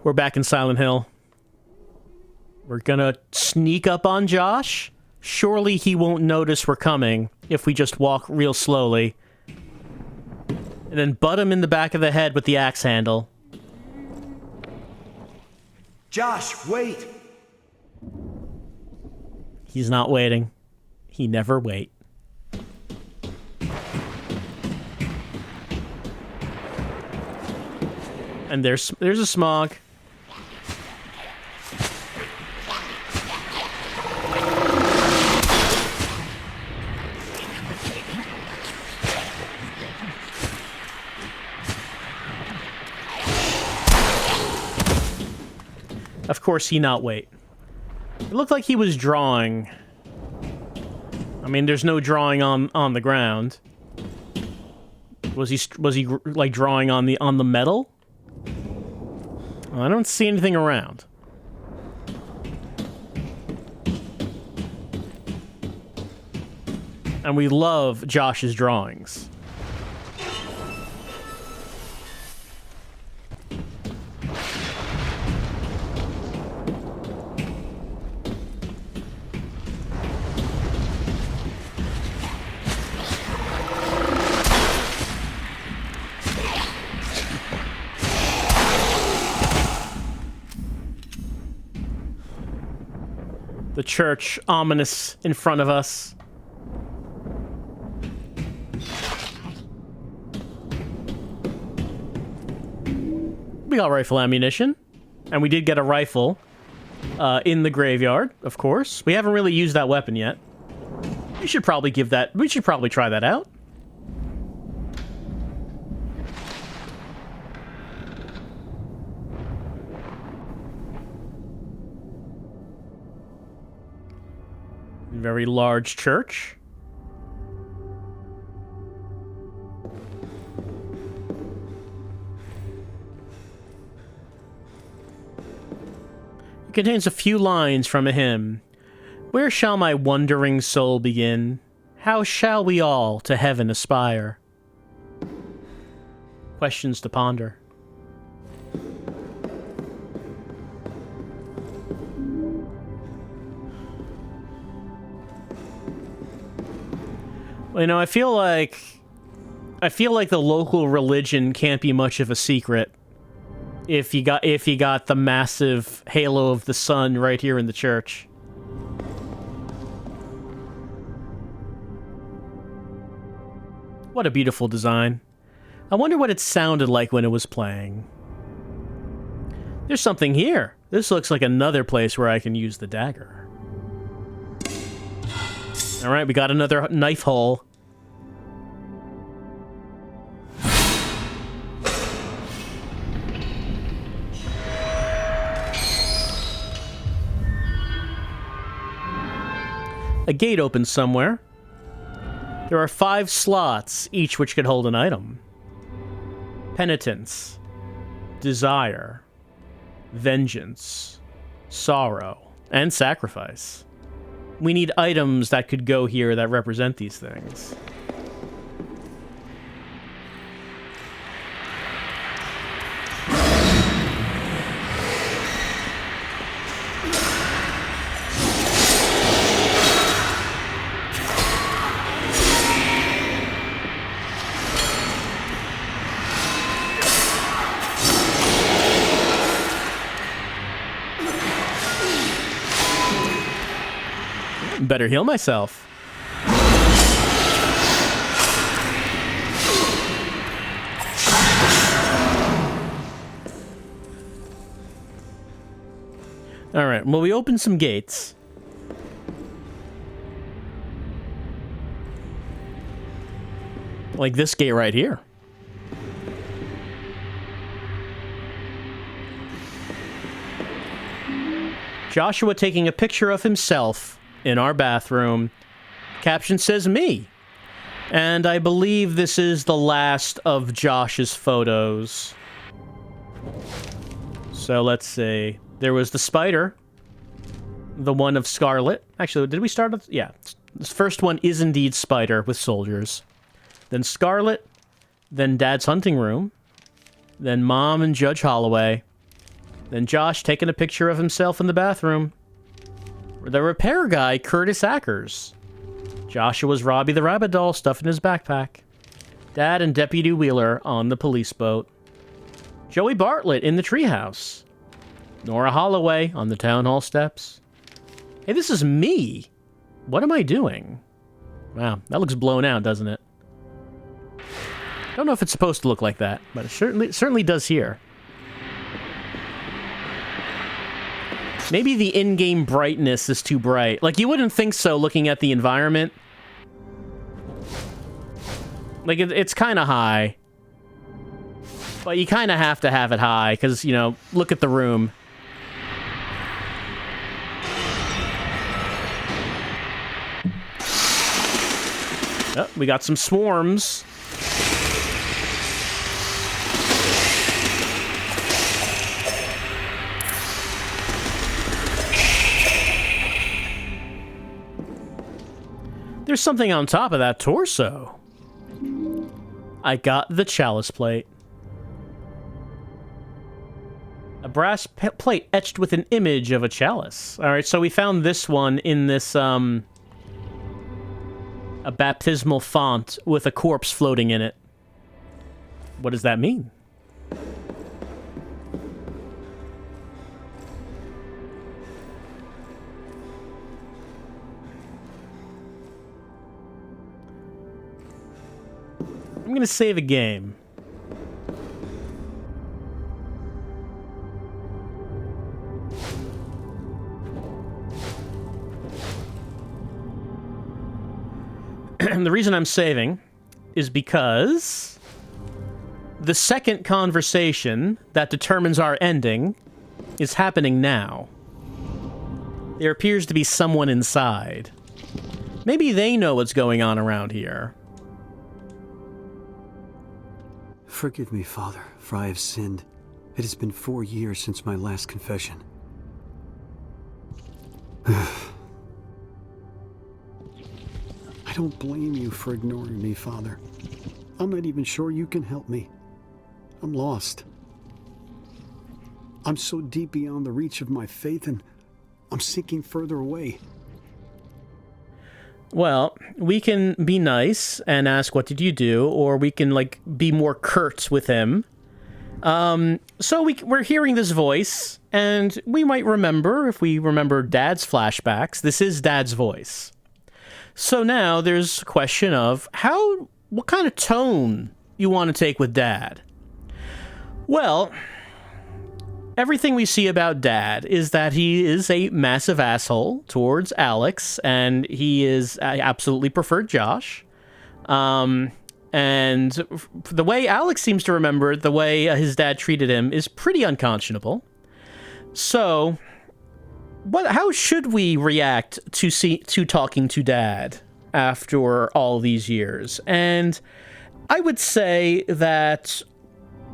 We're back in Silent Hill. We're gonna sneak up on Josh. Surely he won't notice we're coming if we just walk real slowly. And then butt him in the back of the head with the axe handle. Josh, wait! He's not waiting. He never wait. And there's a smog. Of course he not wait. It looked like he was drawing. I mean, there's no drawing on the ground. Was he like drawing on the metal? Well, I don't see anything around. And we love Josh's drawings. The church, ominous in front of us. We got rifle ammunition. And we did get a rifle in the graveyard, of course. We haven't really used that weapon yet. We should probably try that out. Very large church. It contains a few lines from a hymn. Where shall my wandering soul begin? How shall we all to heaven aspire? Questions to ponder. You know, I feel like the local religion can't be much of a secret if you got the massive halo of the sun right here in the church. What a beautiful design. I wonder what it sounded like when it was playing. There's something here. This looks like another place where I can use the dagger. All right, we got another knife hole. A gate opens somewhere. There are 5 slots, each which could hold an item. Penitence, desire, vengeance, sorrow, and sacrifice. We need items that could go here that represent these things. Better heal myself. All right, well, we opened some gates. Like this gate right here. Joshua taking a picture of himself in our bathroom. Caption says me. And I believe this is the last of Josh's photos. So let's see. There was the spider. The one of Scarlet. Actually, did we start with... Yeah. This first one is indeed Spider with soldiers. Then Scarlet. Then Dad's hunting room. Then Mom and Judge Holloway. Then Josh taking a picture of himself in the bathroom. The repair guy, Curtis Ackers. Joshua's Robbie the Rabbit doll stuffed in his backpack. Dad and Deputy Wheeler on the police boat. Joey Bartlett in the treehouse. Nora Holloway on the town hall steps. Hey, this is me. What am I doing? Wow, that looks blown out, doesn't it? Don't know if it's supposed to look like that, but it certainly does here. Maybe the in-game brightness is too bright. Like, you wouldn't think so looking at the environment. Like, it's kind of high. But you kind of have to have it high, because, you know, look at the room. Oh, we got some swarms. There's something on top of that torso. I got the chalice plate. A brass plate etched with an image of a chalice. Alright, so we found this one in this, a baptismal font with a corpse floating in it. What does that mean? I'm gonna save a game. And the reason I'm saving is because the second conversation that determines our ending is happening now. There appears to be someone inside. Maybe they know what's going on around here. Forgive me, Father, for I have sinned. It has been 4 years since my last confession. I don't blame you for ignoring me, Father. I'm not even sure you can help me. I'm lost. I'm so deep beyond the reach of my faith, and I'm sinking further away. Well, we can be nice and ask, what did you do? Or we can, like, be more curt with him. So we're hearing this voice, and we might remember, if we remember Dad's flashbacks, this is Dad's voice. So now there's a question of what kind of tone you want to take with Dad. Well, everything we see about Dad is that he is a massive asshole towards Alex, and he is absolutely preferred Josh. And the way Alex seems to remember the way his dad treated him is pretty unconscionable. So, how should we react to talking to Dad after all these years? And I would say that,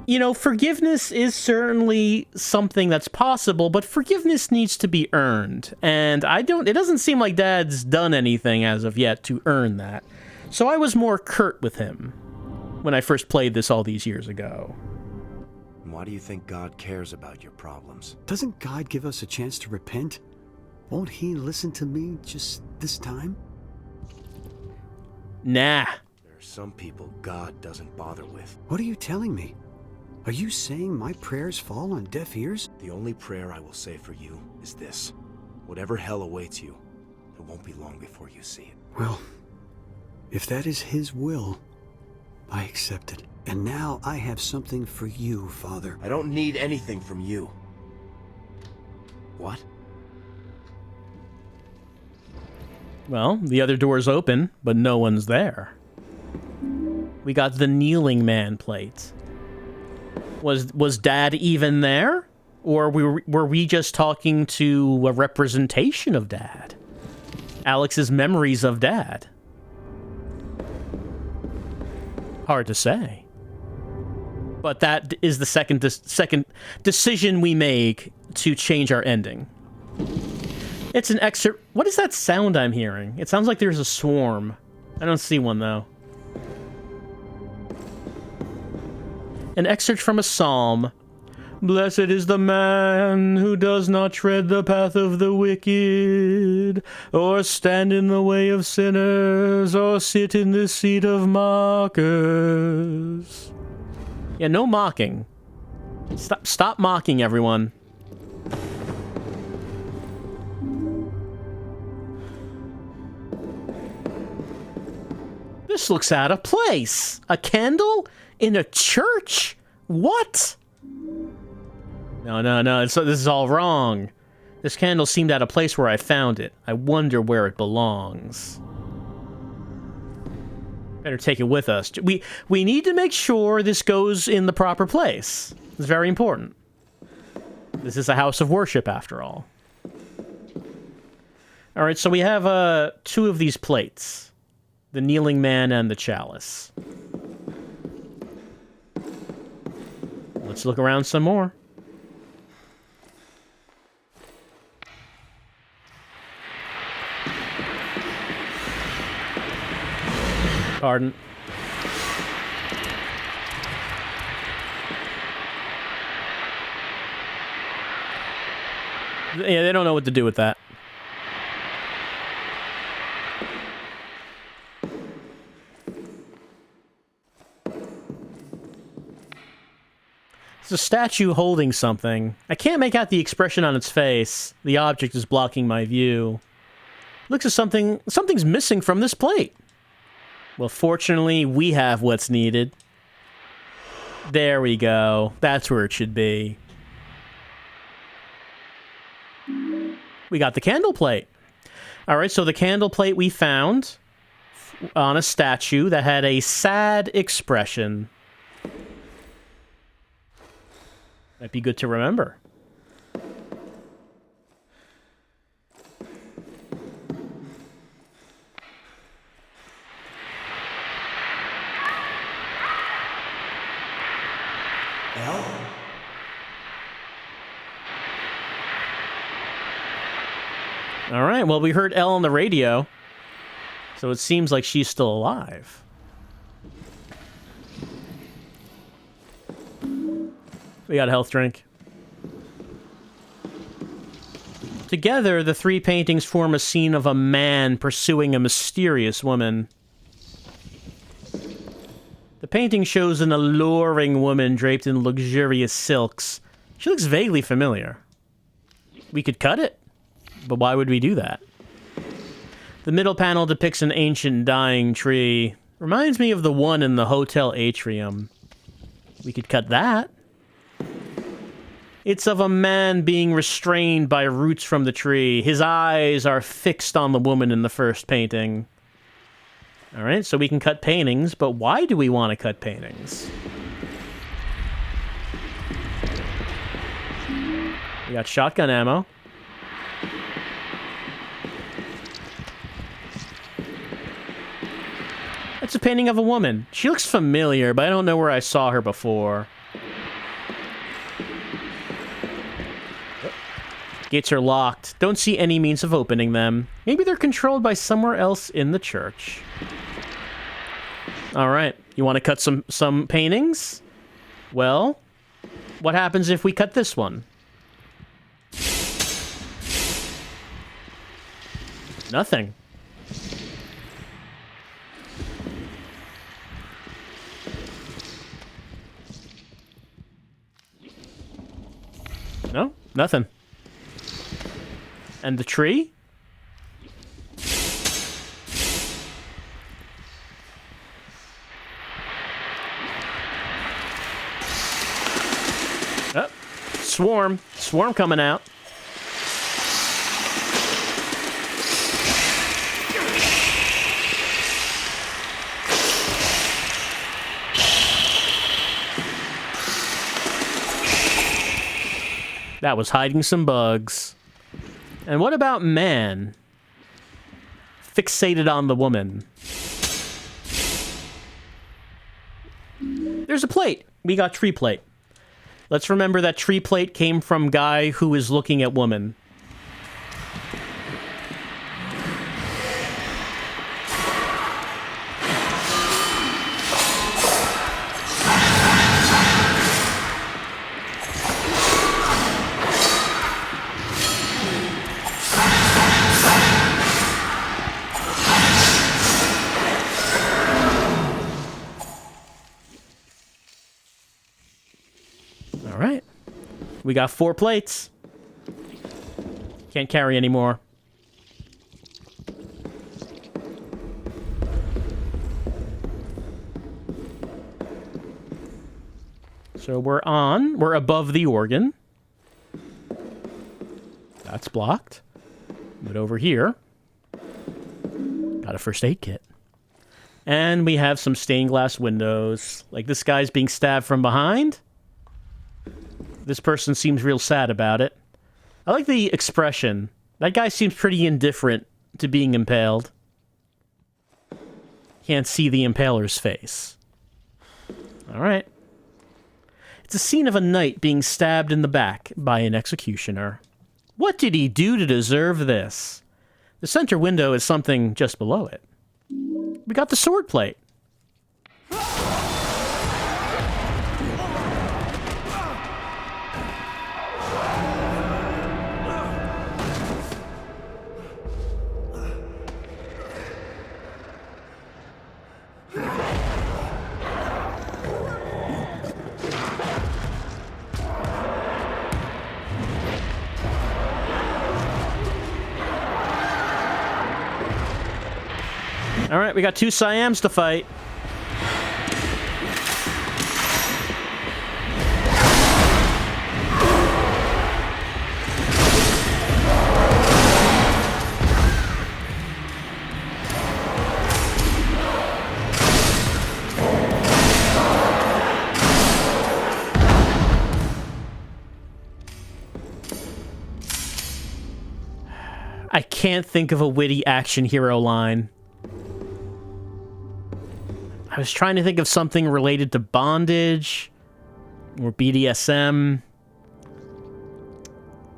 you know, forgiveness is certainly something that's possible, but forgiveness needs to be earned. And it doesn't seem like Dad's done anything as of yet to earn that. So I was more curt with him when I first played this all these years ago. Why do you think God cares about your problems? Doesn't God give us a chance to repent? Won't he listen to me just this time? Nah. There are some people God doesn't bother with. What are you telling me? Are you saying my prayers fall on deaf ears? The only prayer I will say for you is this. Whatever hell awaits you, it won't be long before you see it. Well, if that is his will, I accept it. And now I have something for you, Father. I don't need anything from you. What? Well, the other door's open, but no one's there. We got the kneeling man plate. Was Dad even there? Or were we just talking to a representation of Dad? Alex's memories of Dad? Hard to say. But that is the second decision we make to change our ending. It's an excerpt. What is that sound I'm hearing? It sounds like there's a swarm. I don't see one, though. An excerpt from a psalm. Blessed is the man who does not tread the path of the wicked, or stand in the way of sinners, or sit in the seat of mockers. Yeah, no mocking. Stop mocking, everyone. This looks out of place. A candle in a church? What? No. This is all wrong. This candle seemed out of place where I found it. I wonder where it belongs. Better take it with us. We need to make sure this goes in the proper place. It's very important. This is a house of worship, after all. All right, so we have 2 of these plates. The kneeling man and the chalice. Let's look around some more. Pardon. Yeah, they don't know what to do with that. It's a statue holding something. I can't make out the expression on its face. The object is blocking my view. Looks as something's missing from this plate. Well, fortunately, we have what's needed. There we go. That's where it should be. We got the candle plate. All right, so the candle plate we found on a statue that had a sad expression. Might be good to remember. Elle? All right, well, we heard Elle on the radio, so it seems like she's still alive. We got a health drink. Together, the 3 paintings form a scene of a man pursuing a mysterious woman. The painting shows an alluring woman draped in luxurious silks. She looks vaguely familiar. We could cut it, but why would we do that? The middle panel depicts an ancient dying tree. Reminds me of the one in the hotel atrium. We could cut that. It's of a man being restrained by roots from the tree. His eyes are fixed on the woman in the first painting. All right, so we can cut paintings, but why do we want to cut paintings? We got shotgun ammo. That's a painting of a woman. She looks familiar, but I don't know where I saw her before. Gates are locked. Don't see any means of opening them. Maybe they're controlled by somewhere else in the church. All right. You want to cut some paintings? Well, what happens if we cut this one? Nothing. No, nothing. And the tree? Oh, swarm. Swarm coming out. That was hiding some bugs. And what about man? Fixated on the woman. There's a plate. We got tree plate. Let's remember that tree plate came from guy who is looking at woman. We got 4 plates. Can't carry anymore. So we're above the organ. That's blocked. But over here, got a first aid kit. And we have some stained glass windows. Like, this guy's being stabbed from behind. This person seems real sad about it. I like the expression. That guy seems pretty indifferent to being impaled. Can't see the impaler's face. Alright. It's a scene of a knight being stabbed in the back by an executioner. What did he do to deserve this? The center window is something just below it. We got the sword plate. All right, we got 2 Siams to fight. I can't think of a witty action hero line. I was trying to think of something related to bondage or BDSM.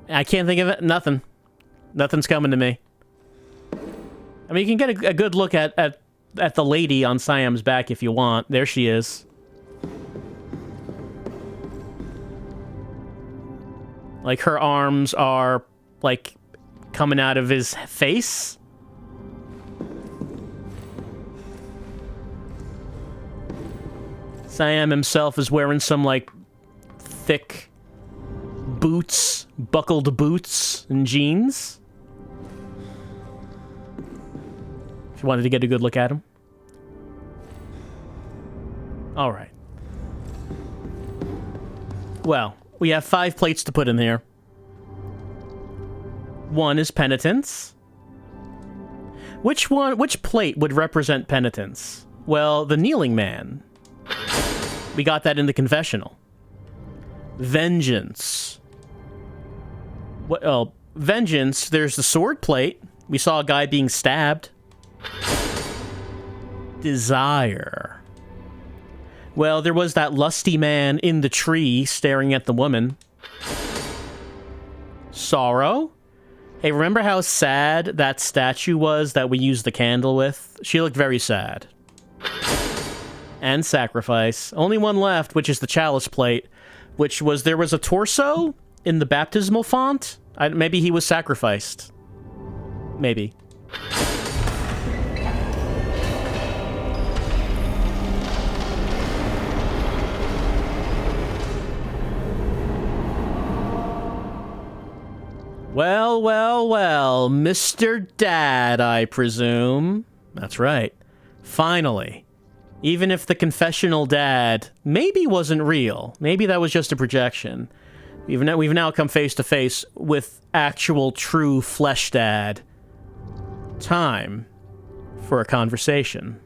I can't think of it. Nothing. Nothing's coming to me. I mean, you can get a good look at the lady on Siam's back if you want. There she is. Like, her arms are, like, coming out of his face. Siam himself is wearing some, like, thick boots, buckled boots and jeans. If you wanted to get a good look at him. All right. Well, we have 5 plates to put in there. 1 is penitence. Which plate would represent penitence? Well, the kneeling man. We got that in the confessional. Vengeance. Well, vengeance, there's the sword plate. We saw a guy being stabbed. Desire. Well, there was that lusty man in the tree staring at the woman. Sorrow. Hey, remember how sad that statue was that we used the candle with? She looked very sad. And sacrifice. Only one left, which is the chalice plate, which was, there was a torso in the baptismal font. Maybe he was sacrificed. Maybe. Well, well, well, Mr. Dad, I presume. That's right. Finally. Even if the confessional dad maybe wasn't real, maybe that was just a projection, we've now come face to face with actual true flesh dad. Time for a conversation.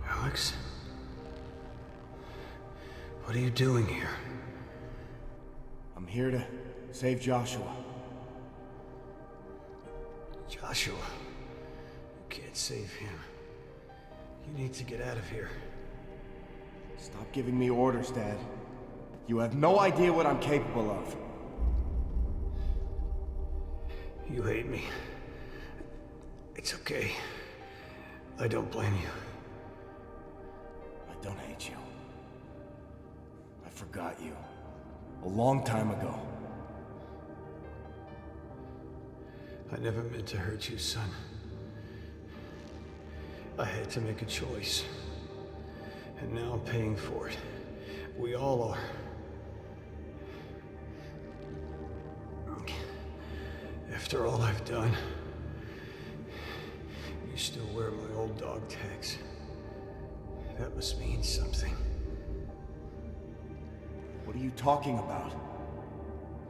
Alex? What are you doing here? I'm here to save Joshua. Joshua? You can't save him. You need to get out of here. Stop giving me orders, Dad. You have no idea what I'm capable of. You hate me. It's okay. I don't blame you. I don't hate you. I forgot you. A long time ago. I never meant to hurt you, son. I had to make a choice. And now I'm paying for it. We all are. After all I've done, you still wear my old dog tags. That must mean something. What are you talking about?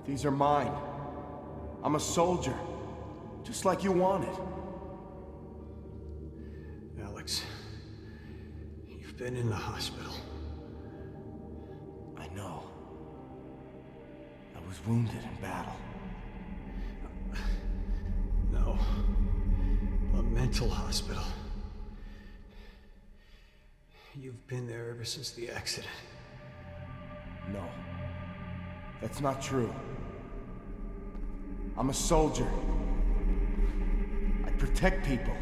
These are mine. I'm a soldier, just like you wanted. Alex, you've been in the hospital. I know. I was wounded in battle. No. A mental hospital. You've been there ever since the accident. No. That's not true. I'm a soldier. I protect people.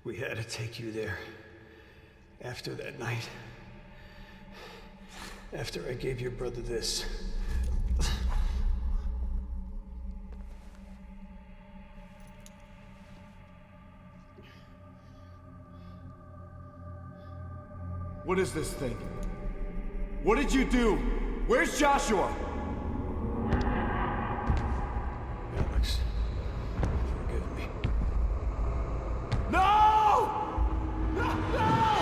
We had to take you there. After that night. After I gave your brother this. What is this thing? What did you do? Where's Joshua? Alex, forgive me. No! No! No!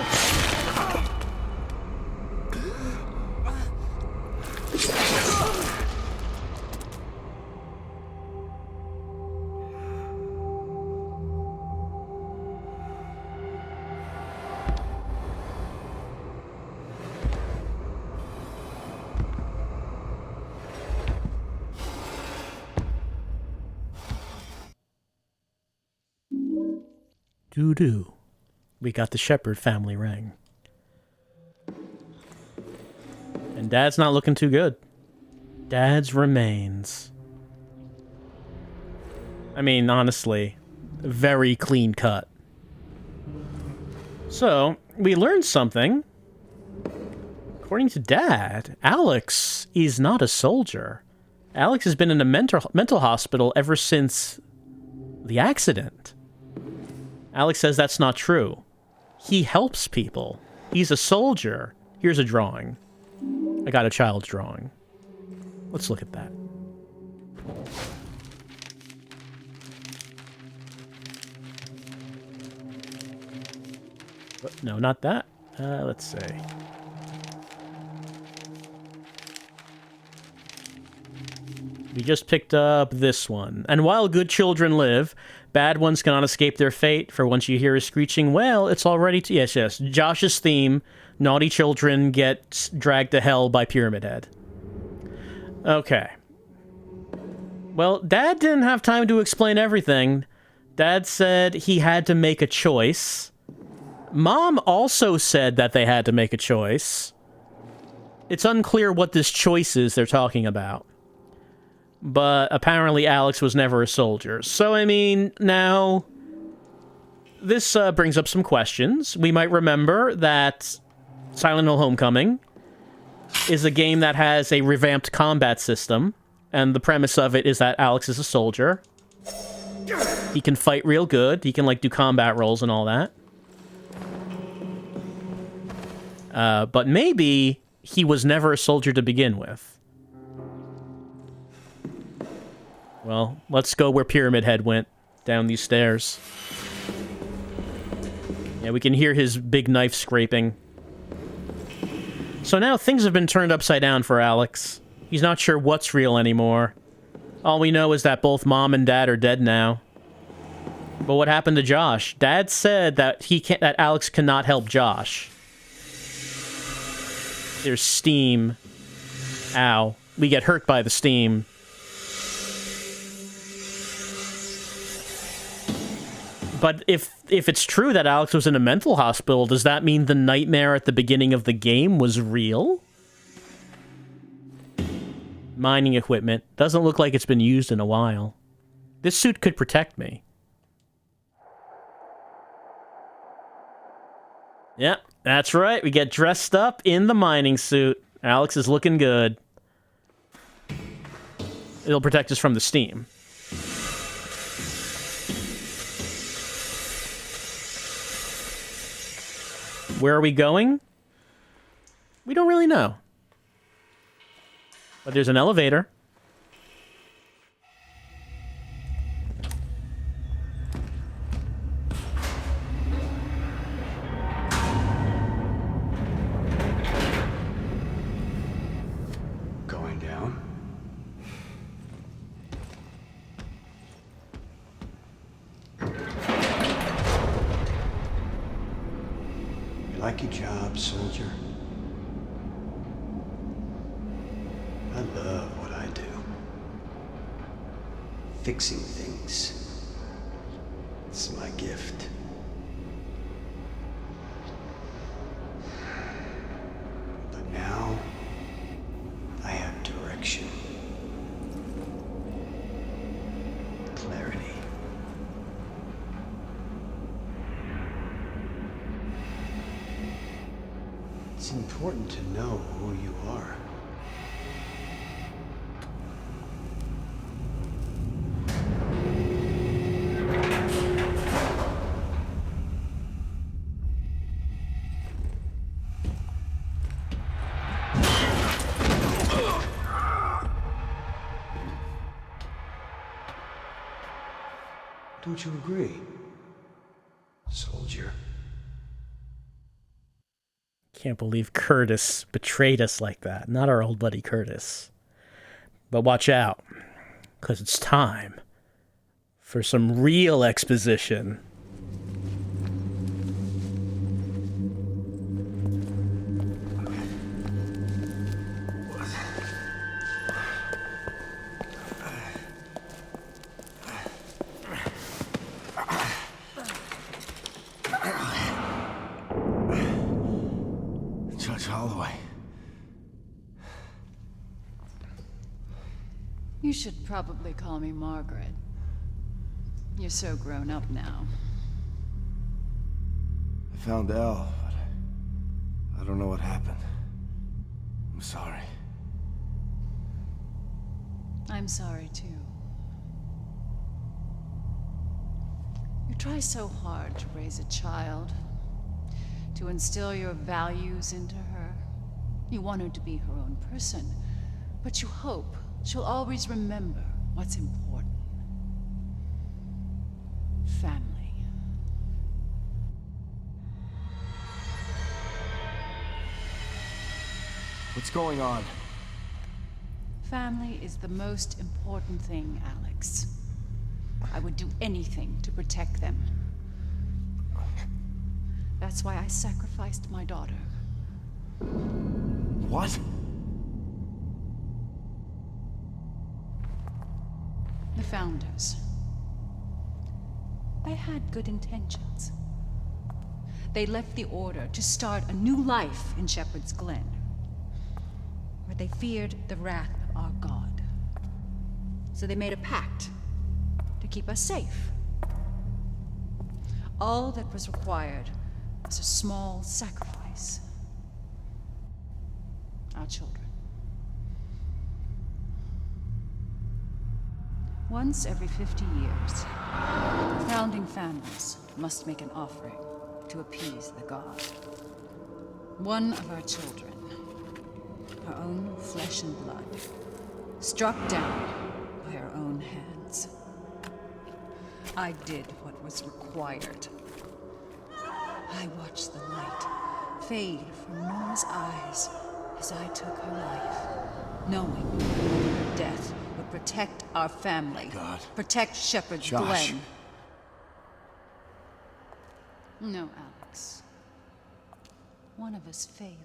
Doo-doo. We got the Shepherd family ring. And Dad's not looking too good. Dad's remains. I mean, honestly, very clean cut. So, we learned something. According to Dad, Alex is not a soldier. Alex has been in a mental hospital ever since the accident. Alex says that's not true. He helps people. He's a soldier. Here's a drawing. I got a child's drawing. Let's look at that. No, not that. Let's see. We just picked up this one. And while good children live, bad ones cannot escape their fate, for once you hear a screeching wail, it's already... Yes, yes. Josh's theme, naughty children get dragged to hell by Pyramid Head. Okay. Well, Dad didn't have time to explain everything. Dad said he had to make a choice. Mom also said that they had to make a choice. It's unclear what this choice is they're talking about. But apparently Alex was never a soldier. So, I mean, now, this brings up some questions. We might remember that Silent Hill Homecoming is a game that has a revamped combat system, and the premise of it is that Alex is a soldier. He can fight real good. He can, like, do combat rolls and all that. But maybe he was never a soldier to begin with. Well, let's go where Pyramid Head went, down these stairs. Yeah, we can hear his big knife scraping. So now things have been turned upside down for Alex. He's not sure what's real anymore. All we know is that both Mom and Dad are dead now. But what happened to Josh? Dad said that that Alex cannot help Josh. There's steam. Ow. We get hurt by the steam. But if it's true that Alex was in a mental hospital, does that mean the nightmare at the beginning of the game was real? Mining equipment. Doesn't look like it's been used in a while. This suit could protect me. Yep, that's right. We get dressed up in the mining suit. Alex is looking good. It'll protect us from the steam. Where are we going? We don't really know. But there's an elevator. Going down? You like your job, soldier? I love what I do. Fixing things. It's my gift. But now, I have direction. Clarity. It's important to know who you are. Don't you agree, soldier? Can't believe Curtis betrayed us like that. Not our old buddy Curtis. But watch out, because it's time for some real exposition. Judge Holloway. You should probably call me Margaret. You're so grown up now. I found Elle, but I don't know what happened. I'm sorry. I'm sorry too. You try so hard to raise a child, to instill your values into her. You want her to be her own person, but you hope she'll always remember what's important. Family. What's going on? Family is the most important thing, Alex. I would do anything to protect them. That's why I sacrificed my daughter. What? The founders. They had good intentions. They left the Order to start a new life in Shepherd's Glen, where they feared the wrath of our God. So they made a pact to keep us safe. All that was required was a small sacrifice. Our children. Once every 50 years, the founding families must make an offering to appease the god. One of our children, our own flesh and blood, struck down by our own hands. I did what was required. I watched the light fade from Nora's eyes as I took her life, knowing her death would protect our family. God. Protect Shepherd's Josh. Glen. No, Alex. One of us failed.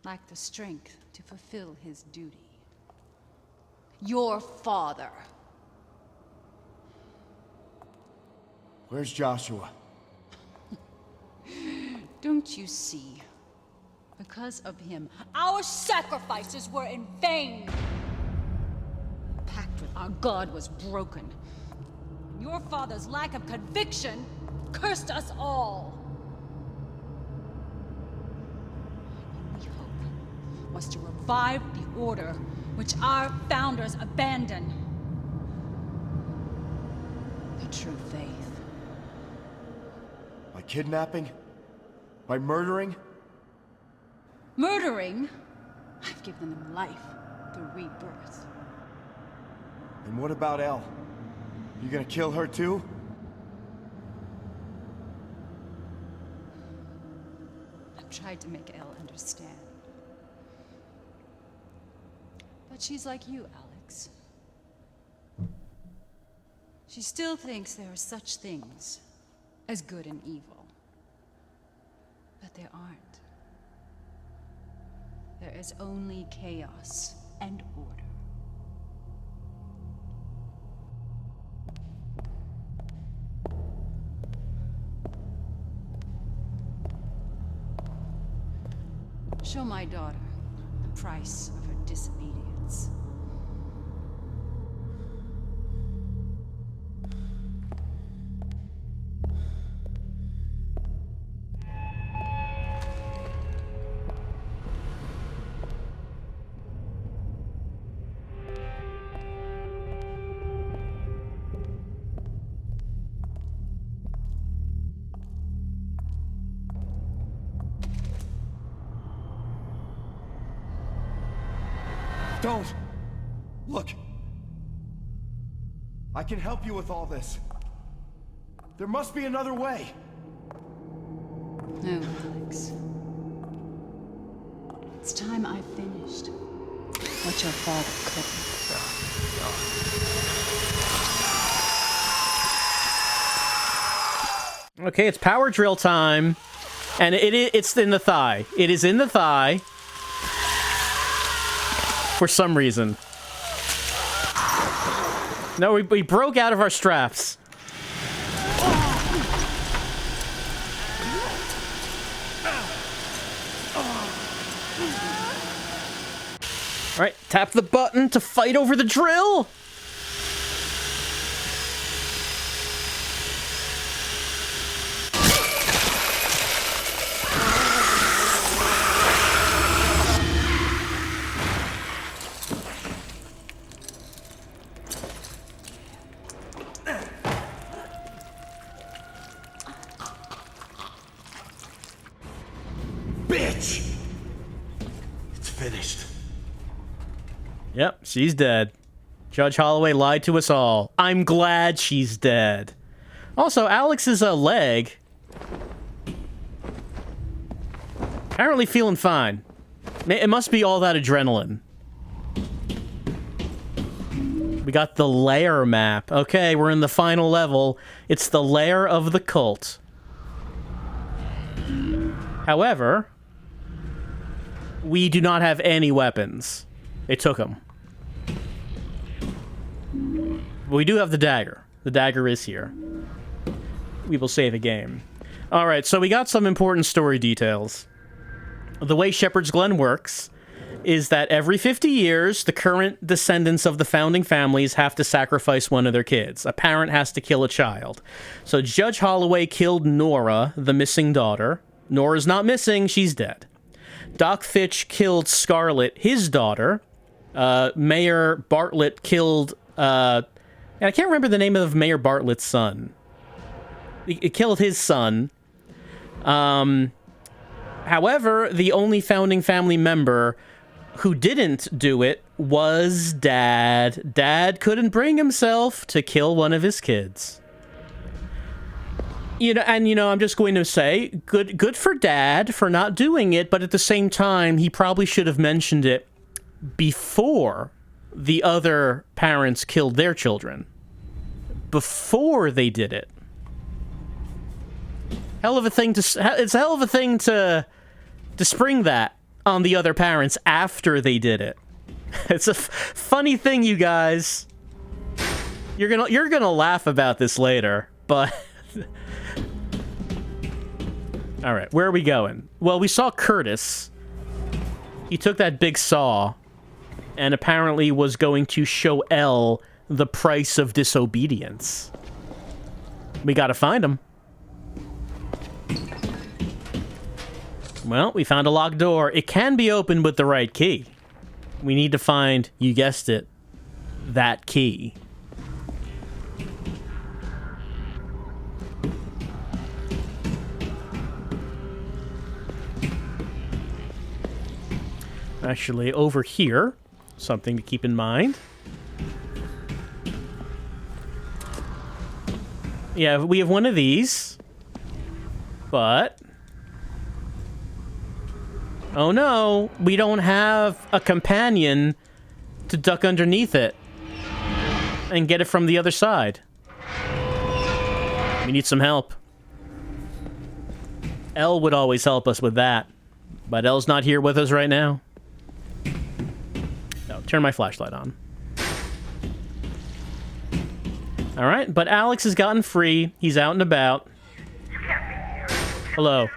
Lacked the strength to fulfill his duty. Your father. Where's Joshua? Don't you see? Because of him, our sacrifices were in vain. The pact with our God was broken. Your father's lack of conviction cursed us all. We was to revive the order which our founders abandoned. The true faith. By kidnapping? By murdering? Murdering? I've given them life through rebirth. And what about Elle? You gonna kill her too? I've tried to make Elle understand. But she's like you, Alex. She still thinks there are such things as good and evil. But there aren't. There is only chaos and order. Show my daughter the price of her disobedience. Don't! Look! I can help you with all this. There must be another way. No, Alex. It's time I finished what your father couldn't. Okay, it's power drill time. And it's in the thigh. It is in the thigh. For some reason. No, we broke out of our straps. Alright, tap the button to fight over the drill! Bitch! It's finished. Yep, she's dead. Judge Holloway lied to us all. I'm glad she's dead. Also, Alex's leg... apparently feeling fine. It must be all that adrenaline. We got the lair map. Okay, we're in the final level. It's the lair of the cult. However, we do not have any weapons. They took them. But we do have the dagger. The dagger is here. We will save a game. Alright, so we got some important story details. The way Shepherd's Glen works is that every 50 years, the current descendants of the founding families have to sacrifice one of their kids. A parent has to kill a child. So Judge Holloway killed Nora, the missing daughter. Nora's not missing, she's dead. Doc Fitch killed Scarlett, his daughter. Mayor Bartlett killed... and I can't remember the name of Mayor Bartlett's son. It killed his son. However, the only founding family member who didn't do it was Dad. Dad couldn't bring himself to kill one of his kids. I'm just going to say, good for Dad for not doing it, but at the same time, he probably should have mentioned it before the other parents killed their children. Before they did it. It's a hell of a thing to spring that on the other parents after they did it. It's a funny thing, you guys. You're gonna laugh about this later, but all right, where are we going? Well, we saw Curtis. He took that big saw and apparently was going to show Elle the price of disobedience. We gotta find him. Well, we found a locked door. It can be opened with the right key. We need to find, you guessed it, that key. Actually, over here, something to keep in mind. Yeah, we have one of these, but... oh no, we don't have a companion to duck underneath it and get it from the other side. We need some help. Elle would always help us with that, but Elle's not here with us right now. No, turn my flashlight on. All right, but Alex has gotten free. He's out and about. Hello.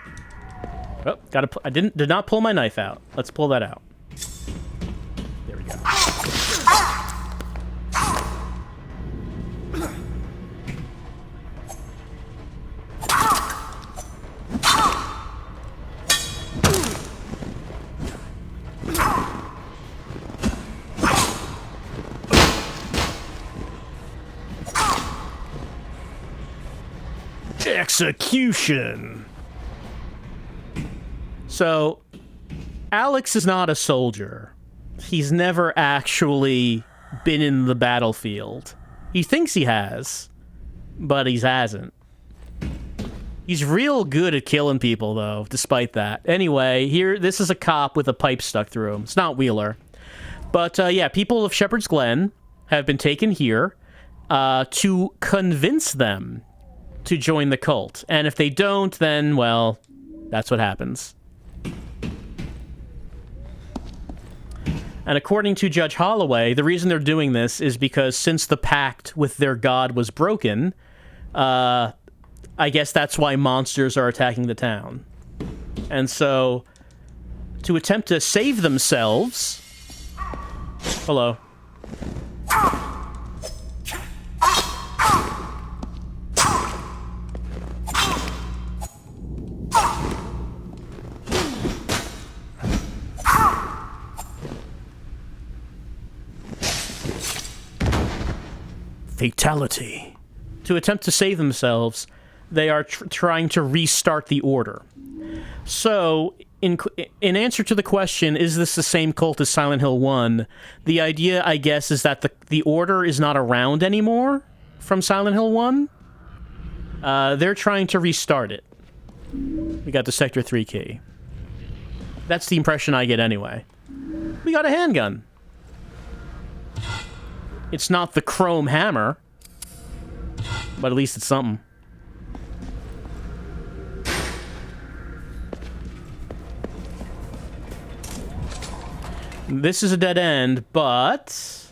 Oh, I did not pull my knife out. Let's pull that out. There we go. Execution. So, Alex is not a soldier. He's never actually been in the battlefield. He thinks he has, but he hasn't. He's real good at killing people, though, despite that. Anyway, this is a cop with a pipe stuck through him. It's not Wheeler. But, yeah, people of Shepherd's Glen have been taken here to convince them to join the cult. And if they don't, then, well, that's what happens. And according to Judge Holloway, the reason they're doing this is because since the pact with their god was broken, I guess that's why monsters are attacking the town. And so, to attempt to save themselves... hello. Fatality. To attempt to save themselves, they are trying to restart the order. So, in answer to the question, is this the same cult as Silent Hill 1, the idea, I guess, is that the order is not around anymore from Silent Hill 1. They're trying to restart it. We got the Sector 3 key. That's the impression I get anyway. We got a handgun. It's not the chrome hammer, but at least it's something. This is a dead end, but...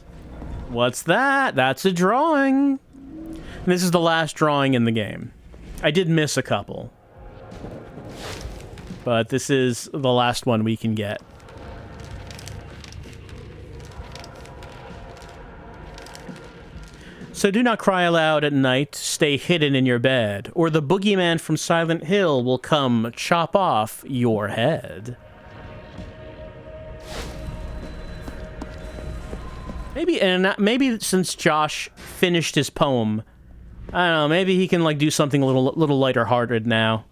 what's that? That's a drawing. This is the last drawing in the game. I did miss a couple, but this is the last one we can get. So do not cry aloud at night, stay hidden in your bed, or the boogeyman from Silent Hill will come chop off your head. Maybe since Josh finished his poem, I don't know, maybe he can like do something a little lighter hearted now.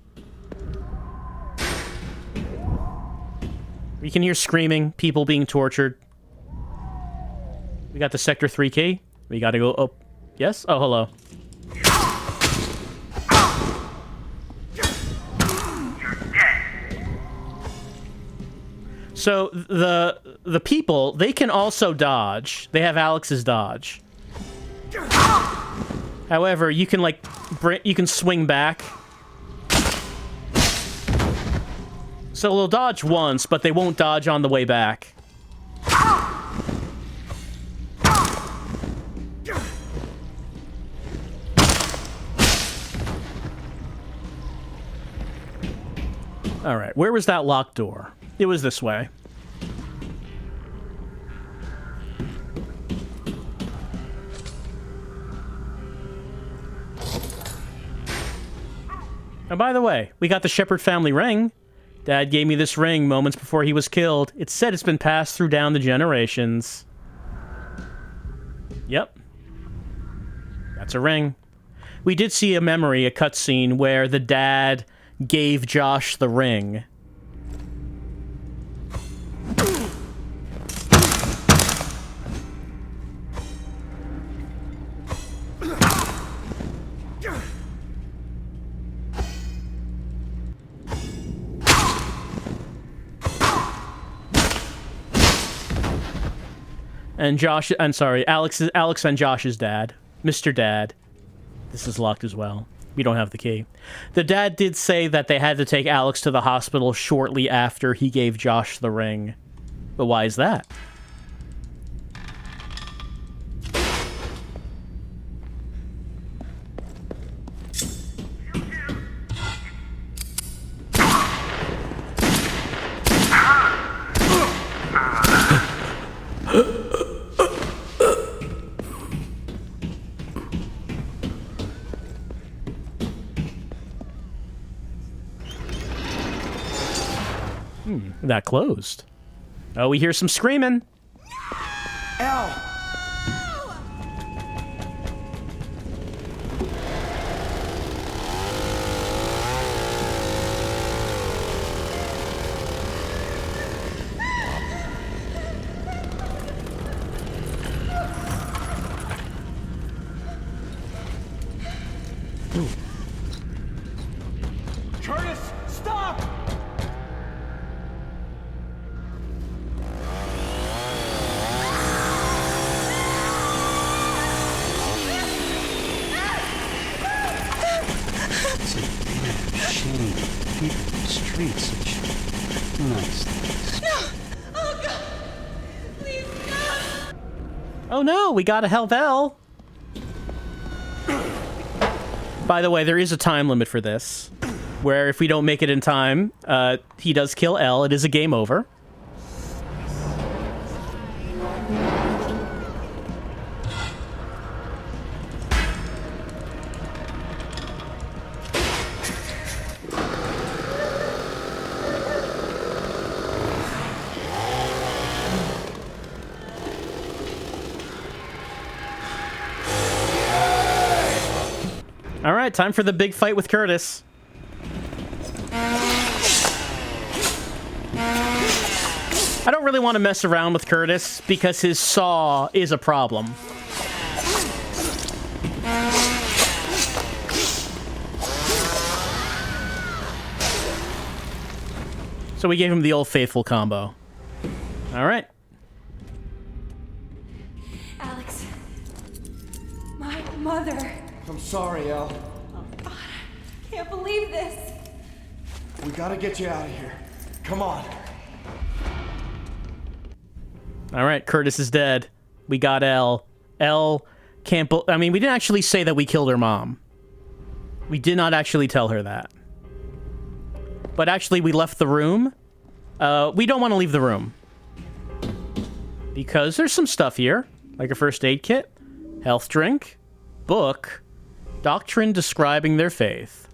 You can hear screaming, people being tortured. We got the Sector 3 key. We gotta go up. Yes? Oh, hello. So, the people, they can also dodge. They have Alex's dodge. However, you can, like, you can swing back. So they'll dodge once, but they won't dodge on the way back. Alright, where was that locked door? It was this way. And by the way, we got the Shepherd family ring. Dad gave me this ring moments before he was killed. It said it's been passed through down the generations. Yep. That's a ring. We did see a memory, a cutscene, where the dad gave Josh the ring. And Josh, I'm sorry, Alex and Josh's dad, Mr. Dad. This is locked as well. We don't have the key. The dad did say that they had to take Alex to the hospital shortly after he gave Josh the ring. But why is that? That closed. Oh, we hear some screaming. Elle! Curtis, stop! Streets, such nice things. No! Oh God! Please, no! Oh no, we gotta help Elle. By the way, there is a time limit for this, where if we don't make it in time, he does kill Elle. It is a game over. All right, time for the big fight with Curtis. I don't really want to mess around with Curtis because his saw is a problem. So we gave him the old faithful combo. All right. Alex. My mother. I'm sorry, Elle. Can't believe this. We gotta get you out of here. Come on. All right, Curtis is dead. We got Elle. Elle can't... I mean, we didn't actually say that we killed her mom. We did not actually tell her that. But actually, we left the room. We don't want to leave the room. Because there's some stuff here. Like a first aid kit. Health drink. Book. Doctrine describing their faith.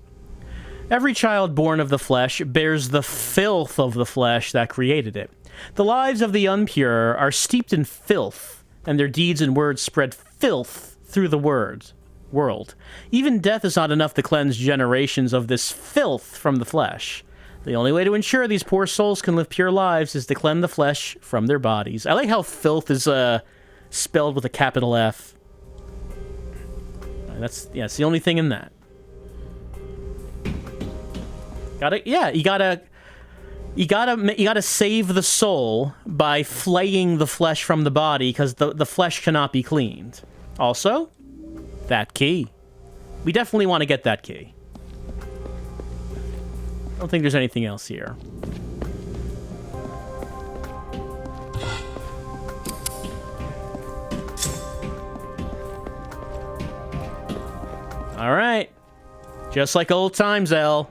Every child born of the flesh bears the filth of the flesh that created it. The lives of the impure are steeped in filth, and their deeds and words spread filth through the world. Even death is not enough to cleanse generations of this filth from the flesh. The only way to ensure these poor souls can live pure lives is to cleanse the flesh from their bodies. I like how filth is spelled with a capital F. That's the only thing in that. You gotta save the soul by flaying the flesh from the body, because the flesh cannot be cleaned. Also, that key. We definitely want to get that key. I don't think there's anything else here. All right. Just like old times, Elle.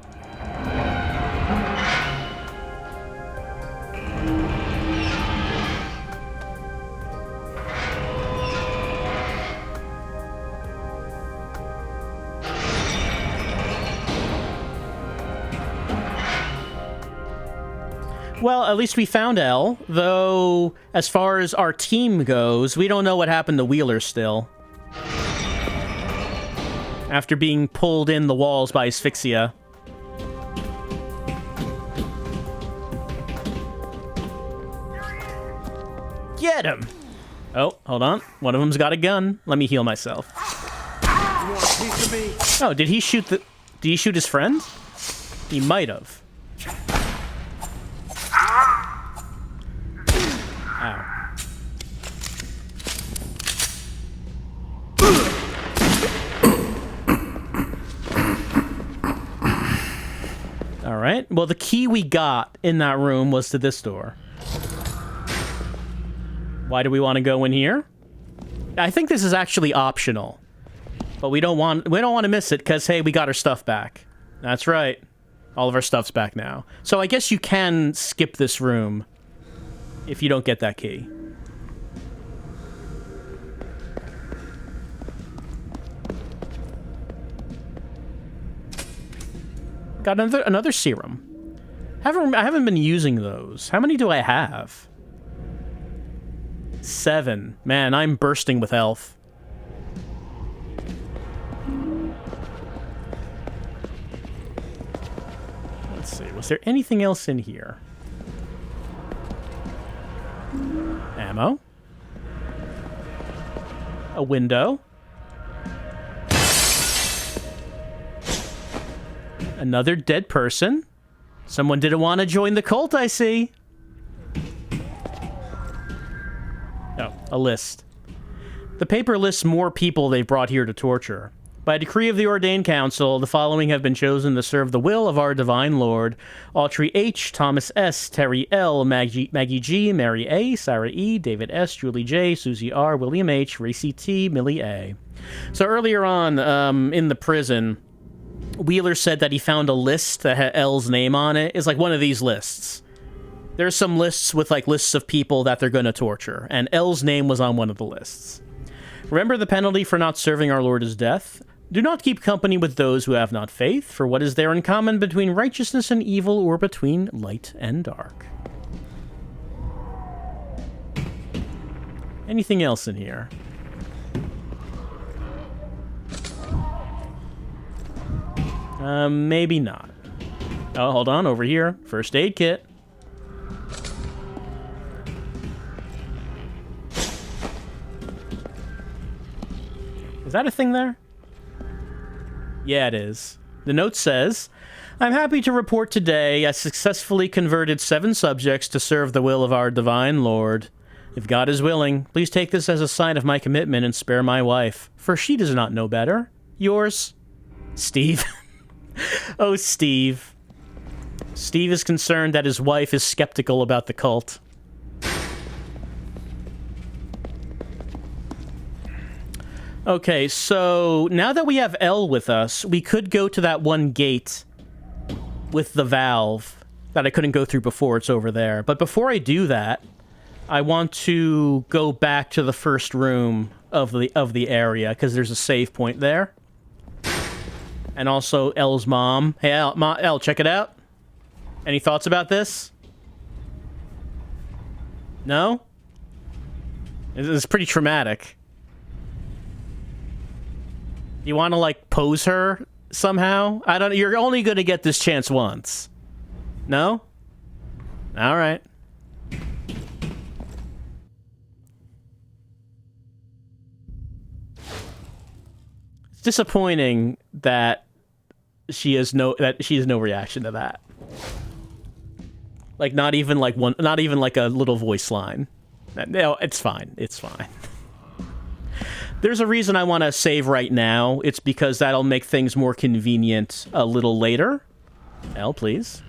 Well, at least we found Elle, though as far as our team goes, we don't know what happened to Wheeler still. After being pulled in the walls by asphyxia. Get him! Oh, hold on. One of them's got a gun. Let me heal myself. You want a piece of me? Oh, did he shoot his friend? He might have. Ow. Alright, well the key we got in that room was to this door. Why do we want to go in here? I think this is actually optional. But we don't want to miss it, because hey, we got our stuff back. That's right. All of our stuff's back now. So I guess you can skip this room if you don't get that key. Got another serum. I haven't been using those. How many do I have? 7. Man, I'm bursting with health. Let's see. Was there anything else in here? Ammo. A window. Another dead person. Someone didn't want to join the cult, I see. Oh, a list. The paper lists more people they've brought here to torture. By decree of the Ordained Council, the following have been chosen to serve the will of our Divine Lord: Autry H., Thomas S., Terry L., Maggie G., Mary A., Sarah E., David S., Julie J., Susie R., William H., Racy T., Millie A. So earlier on, in the prison, Wheeler said that he found a list that had Elle's name on it. It's like one of these lists. There's some lists with like lists of people that they're going to torture, and Elle's name was on one of the lists. Remember the penalty for not serving our Lord is death. Do not keep company with those who have not faith, for what is there in common between righteousness and evil, or between light and dark? Anything else in here? Maybe not. Oh, hold on, over here. First aid kit. Is that a thing there? Yeah, it is. The note says, I'm happy to report today I successfully converted 7 subjects to serve the will of our Divine Lord. If God is willing, please take this as a sign of my commitment and spare my wife, for she does not know better. Yours, Steve. Oh, Steve. Steve is concerned that his wife is skeptical about the cult. Okay, so now that we have Elle with us, we could go to that one gate with the valve that I couldn't go through before. It's over there. But before I do that, I want to go back to the first room of the area, because there's a save point there. And also Elle's mom. Hey, Elle, check it out. Any thoughts about this? No? It's pretty traumatic. You want to, like, pose her somehow? I don't know. You're only going to get this chance once. No? All right. It's disappointing that she has no reaction to that. Like, not even like a little voice line. No, it's fine. It's fine. There's a reason I want to save right now. It's because that'll make things more convenient a little later. Elle, please.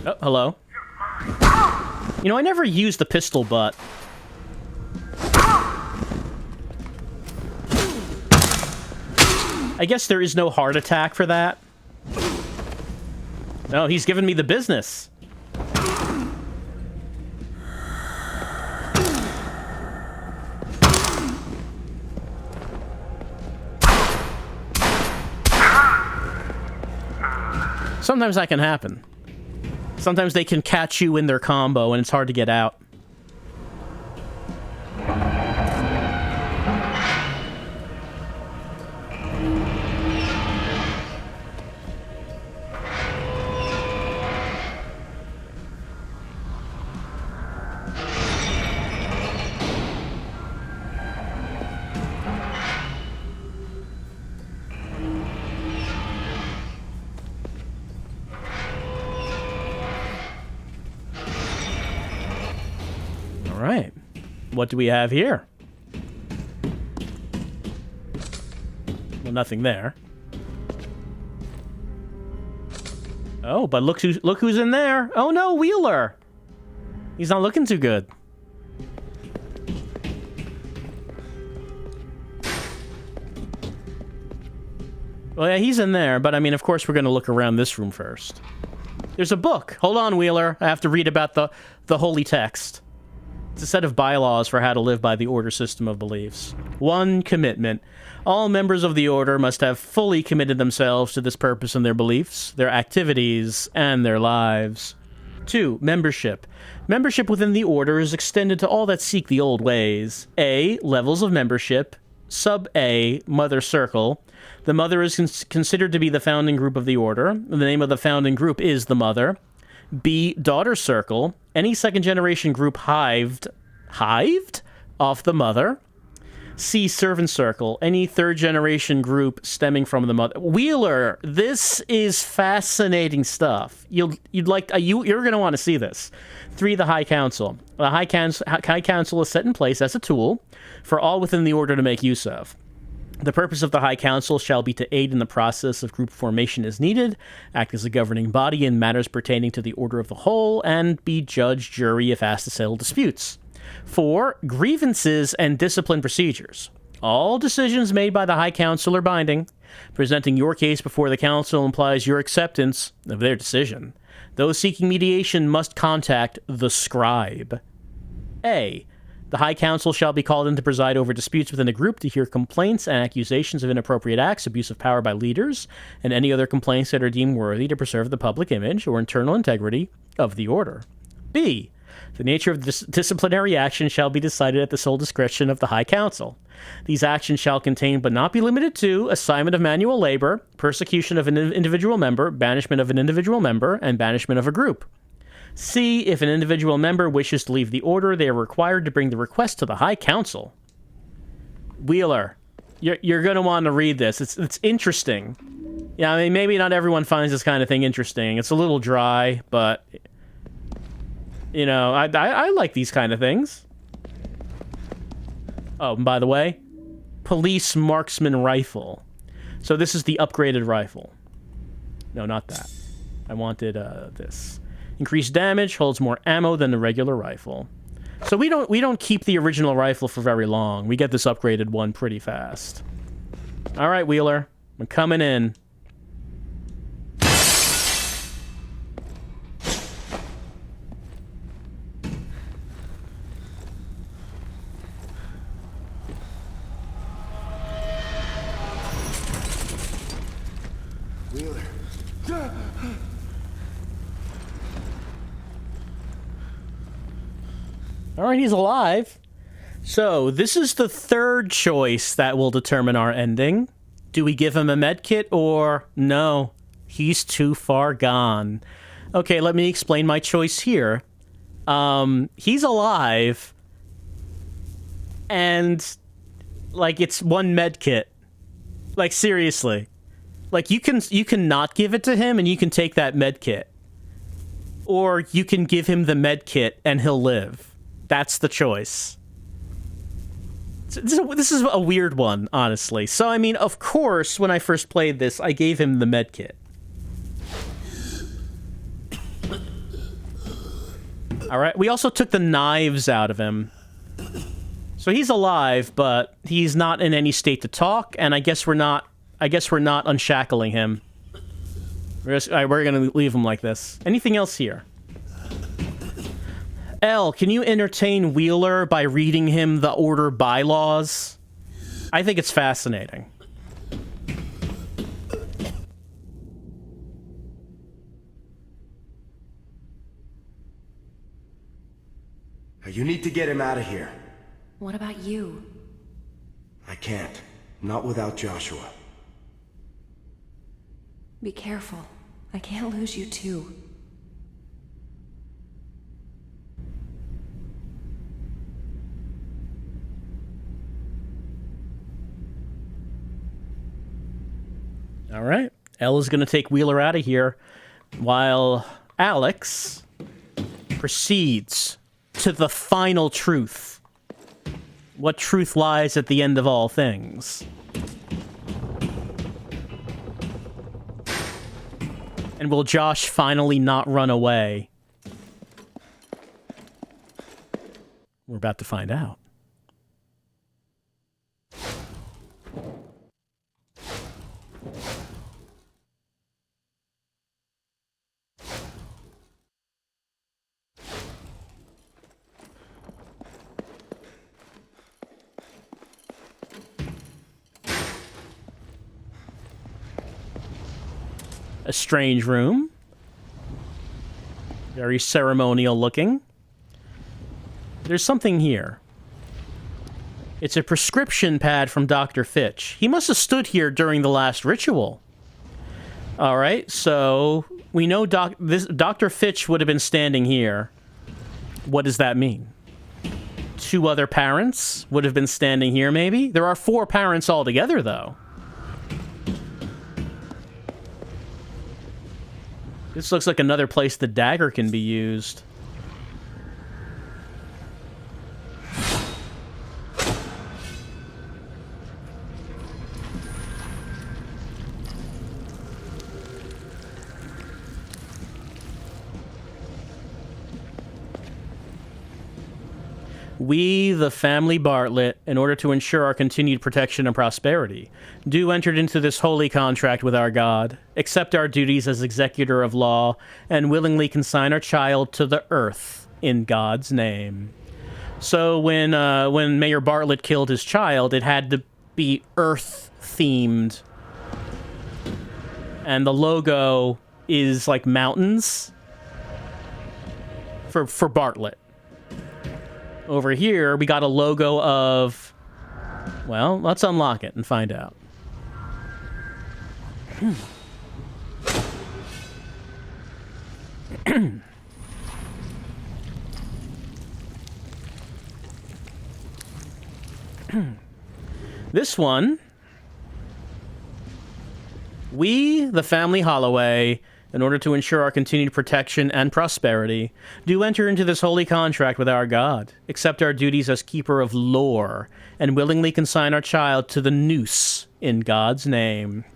Oh, hello. You know, I never used the pistol butt. I guess there is no heart attack for that. No, he's giving me the business. Sometimes that can happen. Sometimes they can catch you in their combo and it's hard to get out. All right. What do we have here? Well, nothing there. Oh, but look who's in there. Oh no, Wheeler. He's not looking too good. Well, yeah, he's in there, but I mean, of course, we're going to look around this room first. There's a book. Hold on, Wheeler. I have to read about the holy text. It's a set of bylaws for how to live by the Order system of beliefs. 1. Commitment. All members of the Order must have fully committed themselves to this purpose in their beliefs, their activities, and their lives. 2. Membership. Membership within the Order is extended to all that seek the old ways. A. Levels of membership. Sub-A. Mother Circle. The Mother is considered to be the founding group of the Order. The name of the founding group is the Mother. B. Daughter Circle. Any second-generation group hived off the Mother. C. Servant Circle. Any third-generation group stemming from the Mother. Wheeler, this is fascinating stuff. You're going to want to see this. 3. The High Council. The High Council is set in place as a tool for all within the Order to make use of. The purpose of the High Council shall be to aid in the process of group formation as needed, act as a governing body in matters pertaining to the Order of the whole, and be judge, jury if asked to settle disputes. 4. Grievances and discipline procedures. All decisions made by the High Council are binding. Presenting your case before the Council implies your acceptance of their decision. Those seeking mediation must contact the scribe. A. The High Council shall be called in to preside over disputes within a group, to hear complaints and accusations of inappropriate acts, abuse of power by leaders, and any other complaints that are deemed worthy to preserve the public image or internal integrity of the Order. B. The nature of this disciplinary action shall be decided at the sole discretion of the High Council. These actions shall contain, but not be limited to, assignment of manual labor, persecution of an individual member, banishment of an individual member, and banishment of a group. C. If an individual member wishes to leave the Order, they are required to bring the request to the High Council. Wheeler, you're going to want to read this. It's interesting. Yeah, I mean, maybe not everyone finds this kind of thing interesting. It's a little dry, but, you know, I like these kind of things. Oh, and by the way, police marksman rifle. So this is the upgraded rifle. No, not that. I wanted this. Increased damage, holds more ammo than the regular rifle. So we don't keep the original rifle for very long. We get this upgraded one pretty fast. All right, Wheeler, I'm coming in. Wheeler. All right, he's alive. So this is the third choice that will determine our ending. Do we give him a med kit or no? He's too far gone. Okay, let me explain my choice here. He's alive, and like it's one med kit. Like seriously, like you can not give it to him, and you can take that med kit, or you can give him the med kit and he'll live. That's the choice. This is a weird one, honestly. So, I mean, of course, when I first played this, I gave him the medkit. Alright, we also took the knives out of him. So he's alive, but he's not in any state to talk, and I guess we're not unshackling him. We're gonna leave him like this. Anything else here? Elle, can you entertain Wheeler by reading him the Order bylaws? I think it's fascinating. 'Cause, I mean, if, of course, when I first played this, I gave him the medkit. So he's alive, but he's not in any state to talk, and I guess we're not unshackling him. We're gonna leave him like this. Anything else here? Elle, can you entertain Wheeler by reading him the Order bylaws? I think it's fascinating. You need to get him out of here. What about you? I can't. Not without Joshua. Be careful. I can't lose you too. All right. Elle is going to take Wheeler out of here while Alex proceeds to the final truth. What truth lies at the end of all things? And will Josh finally not run away? We're about to find out. A strange room. Very ceremonial looking. There's something here. It's a prescription pad from Dr. Fitch. He must have stood here during the last ritual. Alright, so we know Dr. Fitch would have been standing here. What does that mean? 2 other parents would have been standing here, maybe? There are 4 parents altogether, though. This looks like another place the dagger can be used. We, the family Bartlett, in order to ensure our continued protection and prosperity, do enter into this holy contract with our God, accept our duties as executor of law, and willingly consign our child to the earth in God's name. So when Mayor Bartlett killed his child, it had to be earth-themed. And the logo is like mountains for Bartlett. Over here, we got a logo of... Well, let's unlock it and find out. This one... We, the family Holloway, in order to ensure our continued protection and prosperity, do enter into this holy contract with our God, accept our duties as keeper of lore, and willingly consign our child to the noose in God's name.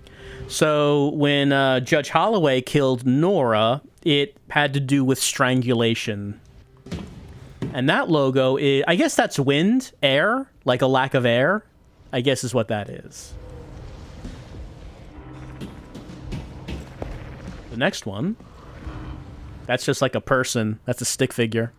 So when Judge Holloway killed Nora, it had to do with strangulation. And that logo is... I guess that's wind, air, like a lack of air, I guess is what that is. The next one, that's just like a person. That's a stick figure.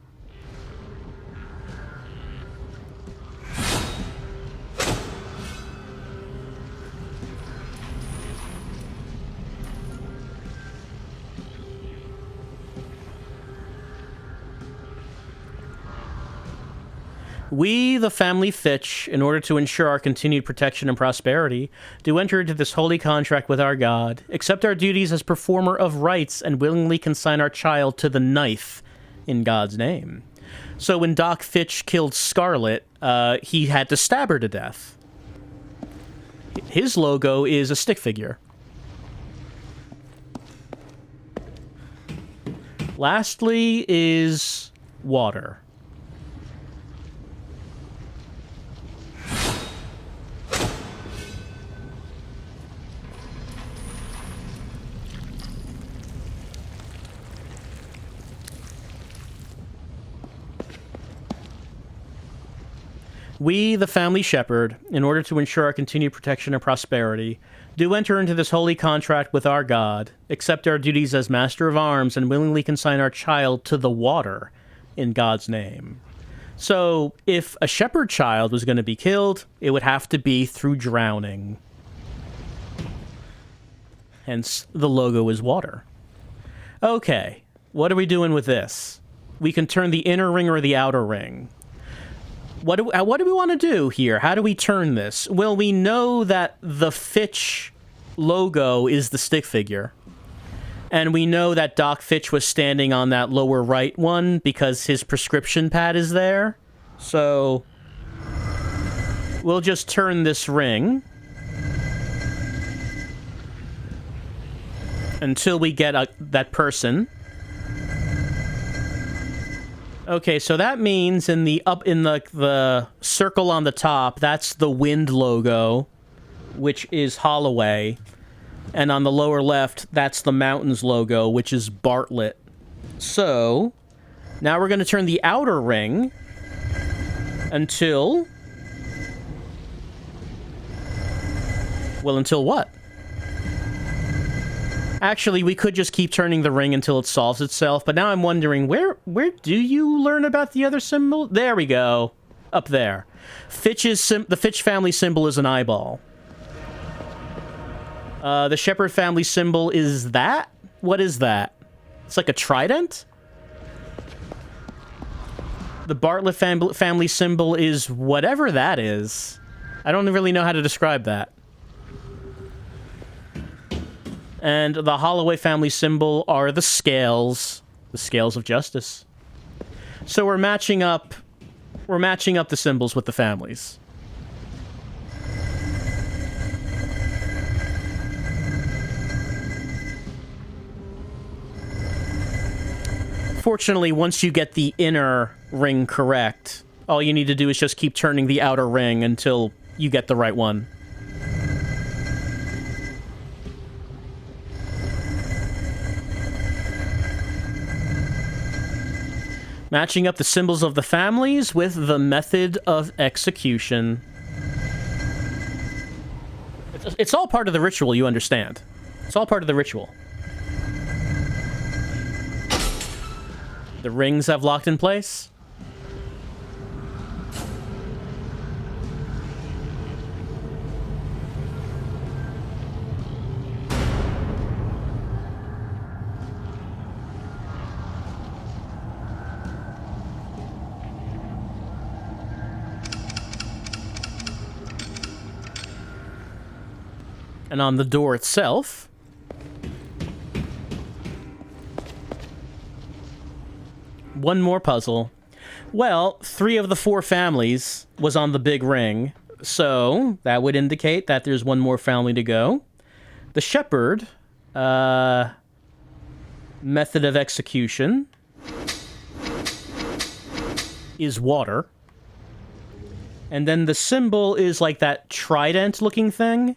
We, the family Fitch, in order to ensure our continued protection and prosperity, do enter into this holy contract with our God, accept our duties as performer of rites, and willingly consign our child to the knife in God's name. So when Doc Fitch killed Scarlet, he had to stab her to death. His logo is a stick figure. Lastly is water. We, the family shepherd, in order to ensure our continued protection and prosperity, do enter into this holy contract with our God, accept our duties as master of arms, and willingly consign our child to the water in God's name. So, if a shepherd child was going to be killed, it would have to be through drowning. Hence, the logo is water. Okay, what are we doing with this? we can turn the inner ring or the outer ring. What do we want to do here? How do we turn this? Well, we know that the Fitch logo is the stick figure. And we know that Doc Fitch was standing on that lower right one because his prescription pad is there. So we'll just turn this ring until we get that person. Okay, so that means in the circle on the top, that's the wind logo, which is Holloway. And on the lower left, that's the mountains logo, which is Bartlett. So now we're going to turn the outer ring until... Well, until what? Actually, we could just keep turning the ring until it solves itself, but now I'm wondering, where do you learn about the other symbol? There we go. Up there. The Fitch family symbol is an eyeball. The Shepherd family symbol is that? What is that? It's like a trident? The Bartlett family symbol is whatever that is. I don't really know how to describe that. And the Holloway family symbol are the scales of justice. So we're matching up the symbols with the families. Fortunately, once you get the inner ring correct, all you need to do is just keep turning the outer ring until you get the right one. Matching up the symbols of the families with the method of execution. It's all part of the ritual, you understand. It's all part of the ritual. The rings have locked in place. And on the door itself, one more puzzle. Well, 3 of the 4 families was on the big ring, so that would indicate that there's one more family to go. The Shepherd method of execution is water. And then the symbol is like that trident-looking thing.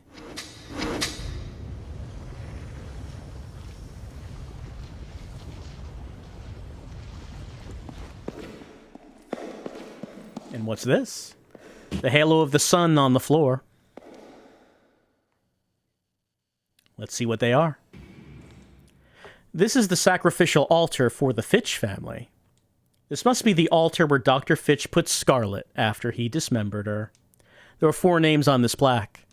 And what's this? The halo of the sun on the floor. Let's see what they are. This is the sacrificial altar for the Fitch family. This must be the altar where Dr. Fitch put Scarlet after he dismembered her. There are 4 names on this plaque.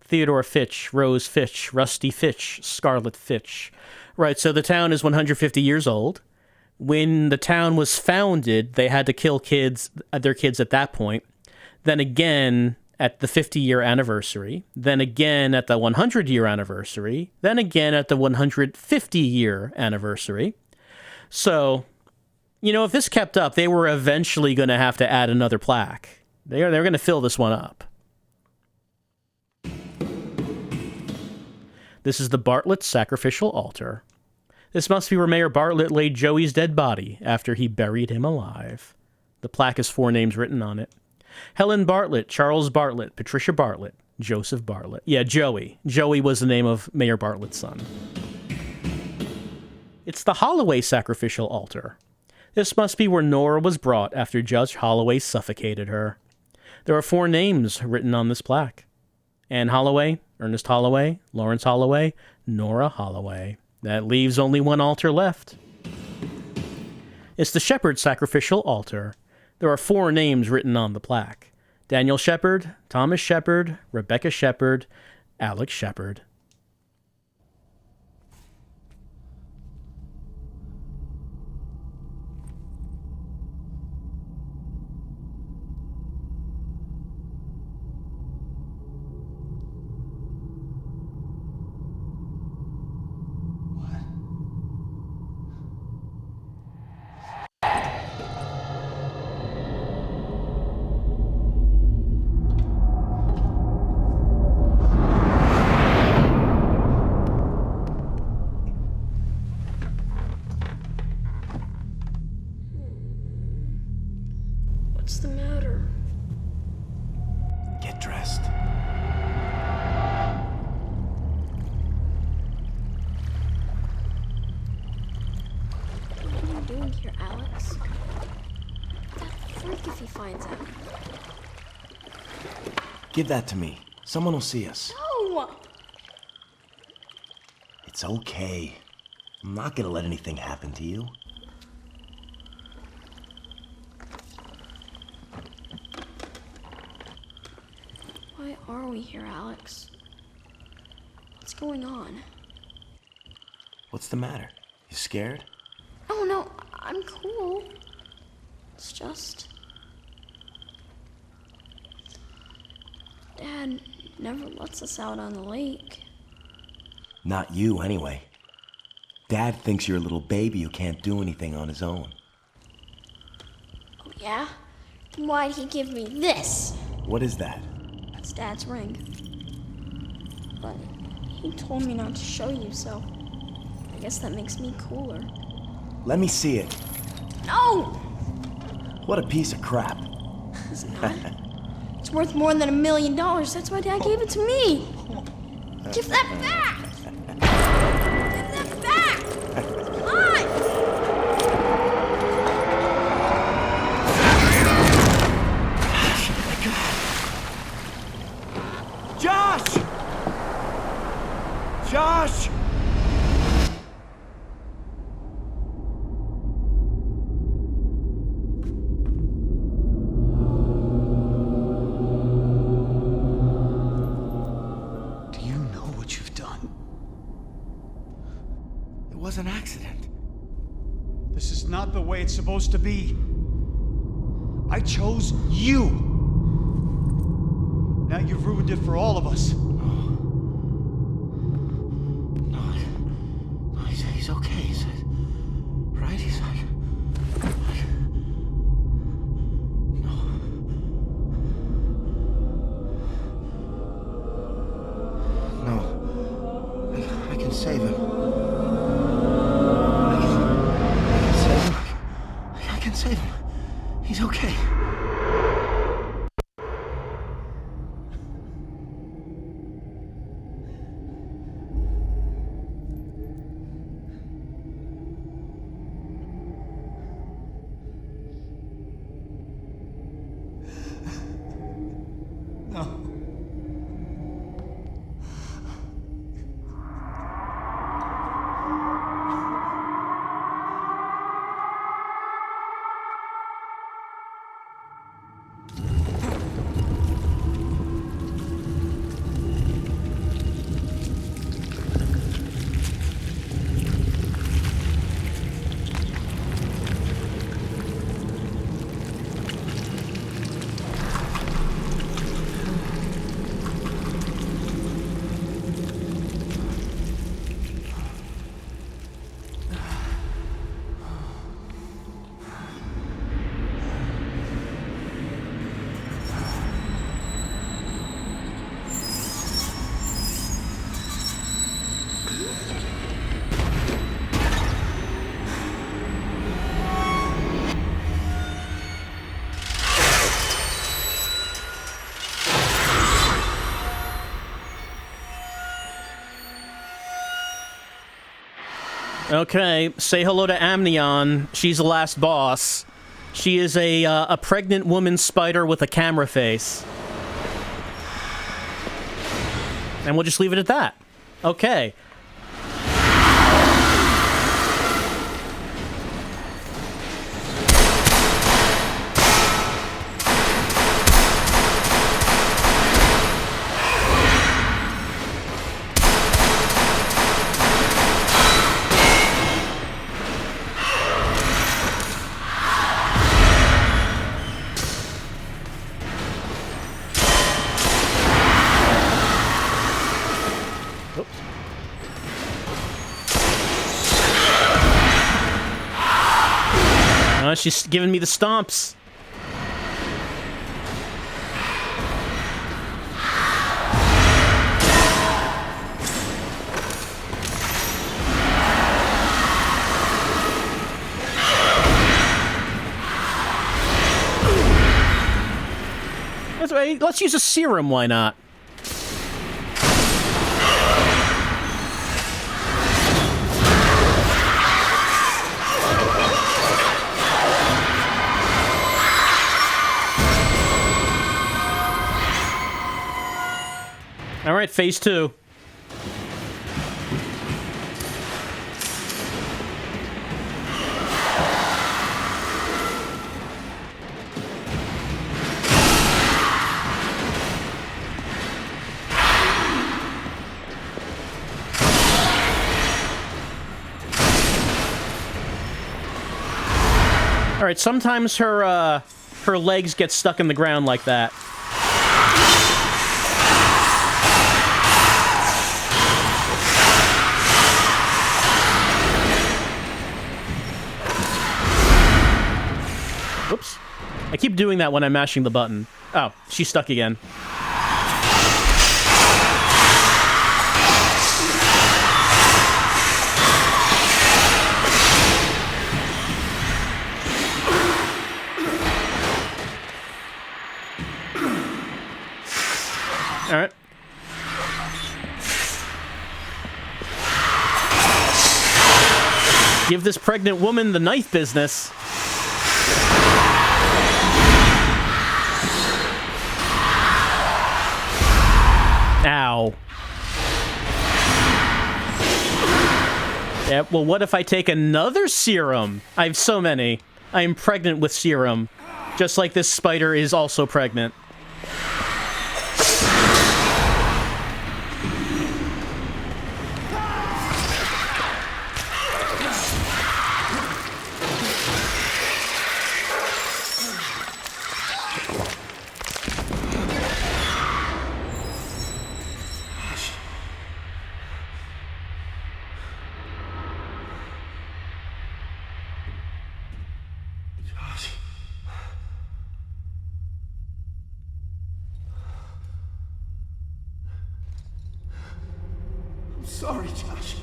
Theodore Fitch, Rose Fitch, Rusty Fitch, Scarlet Fitch. Right, so the town is 150 years old. When the town was founded, they had to kill their kids at that point. Then again at the 50-year anniversary. Then again at the 100-year anniversary. Then again at the 150-year anniversary. So, you know, if this kept up, they were eventually going to have to add another plaque. They're going to fill this one up. This is the Bartlett sacrificial altar. This must be where Mayor Bartlett laid Joey's dead body after he buried him alive. The plaque has 4 names written on it. Helen Bartlett, Charles Bartlett, Patricia Bartlett, Joseph Bartlett. Yeah, Joey. Joey was the name of Mayor Bartlett's son. It's the Holloway sacrificial altar. This must be where Nora was brought after Judge Holloway suffocated her. There are 4 names written on this plaque. Anne Holloway, Ernest Holloway, Lawrence Holloway, Nora Holloway. That leaves only one altar left. It's the Shepherd sacrificial altar. There are 4 names written on the plaque. Daniel Shepherd, Thomas Shepherd, Rebecca Shepherd, Alex Shepherd. What's the matter? Get dressed. What are you doing here, Alex? That freak if he finds out. Give that to me. Someone will see us. No! It's okay. I'm not gonna let anything happen to you. Why are we here, Alex? What's going on? What's the matter? You scared? Oh no, I'm cool. It's just... Dad never lets us out on the lake. Not you, anyway. Dad thinks you're a little baby who can't do anything on his own. Oh yeah? Then why'd he give me this? What is that? It's Dad's ring. But he told me not to show you, so I guess that makes me cooler. Let me see it. No! What a piece of crap. It's not. It's worth more than $1 million. That's why Dad gave it to me. Give that back! Give that back! Come on! Josh! Josh! Do you know what you've done? It was an accident. This is not the way it's supposed to be. I chose you. Now you've ruined it for all of us. No, he's okay. He's right. He's like, no. I can save him. I can save him. He's okay. Okay, say hello to Amnion. She's the last boss. She is a pregnant woman spider with a camera face. And we'll just leave it at that. Okay. She's giving me the stomps. Let's use a serum, why not? All right, phase 2. All right, sometimes her legs get stuck in the ground like that. Whoops. I keep doing that when I'm mashing the button. Oh, she's stuck again. All right. Give this pregnant woman the knife business. Ow. Yeah, well, what if I take another serum? I have so many. I am pregnant with serum. Just like this spider is also pregnant. Sorry, Josh.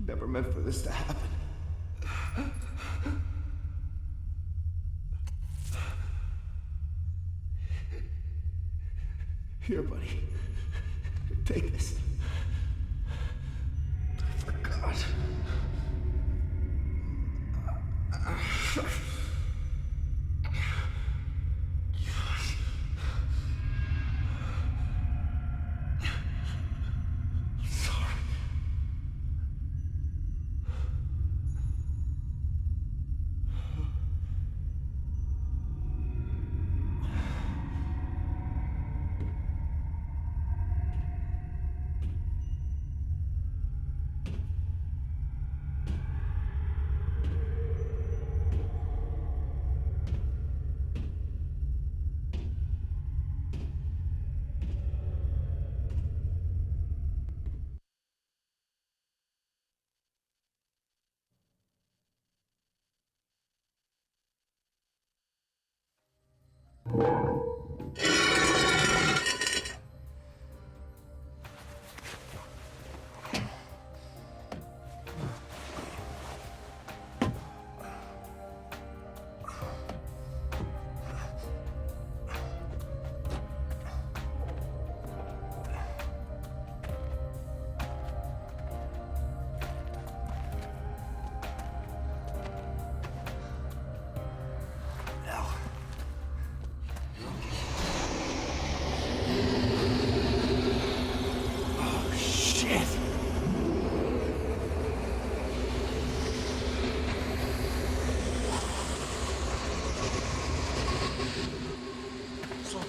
Never meant for this to happen. Here, buddy. Take this. I forgot.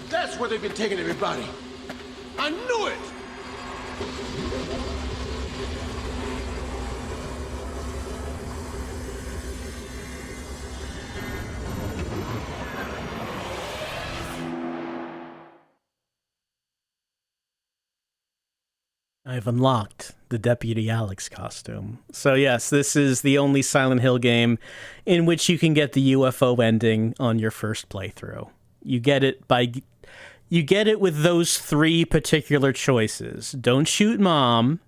That's where they've been taking everybody. I knew it! I've unlocked the Deputy Alex costume. So yes, this is the only Silent Hill game in which you can get the UFO ending on your first playthrough. You get it with those 3 particular choices. Don't shoot Mom.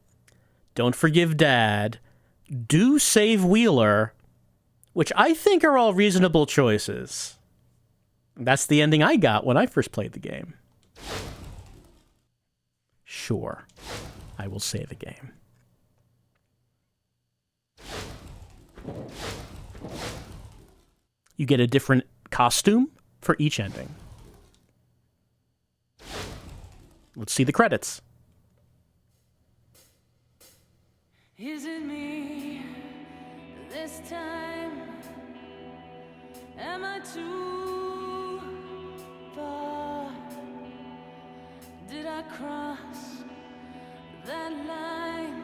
Don't forgive Dad. Do save Wheeler, which I think are all reasonable choices. That's the ending I got when I first played the game. Sure, I will save a game. You get a different costume for each ending. Let's see the credits. Is it me this time? Am I too far? Did I cross that line?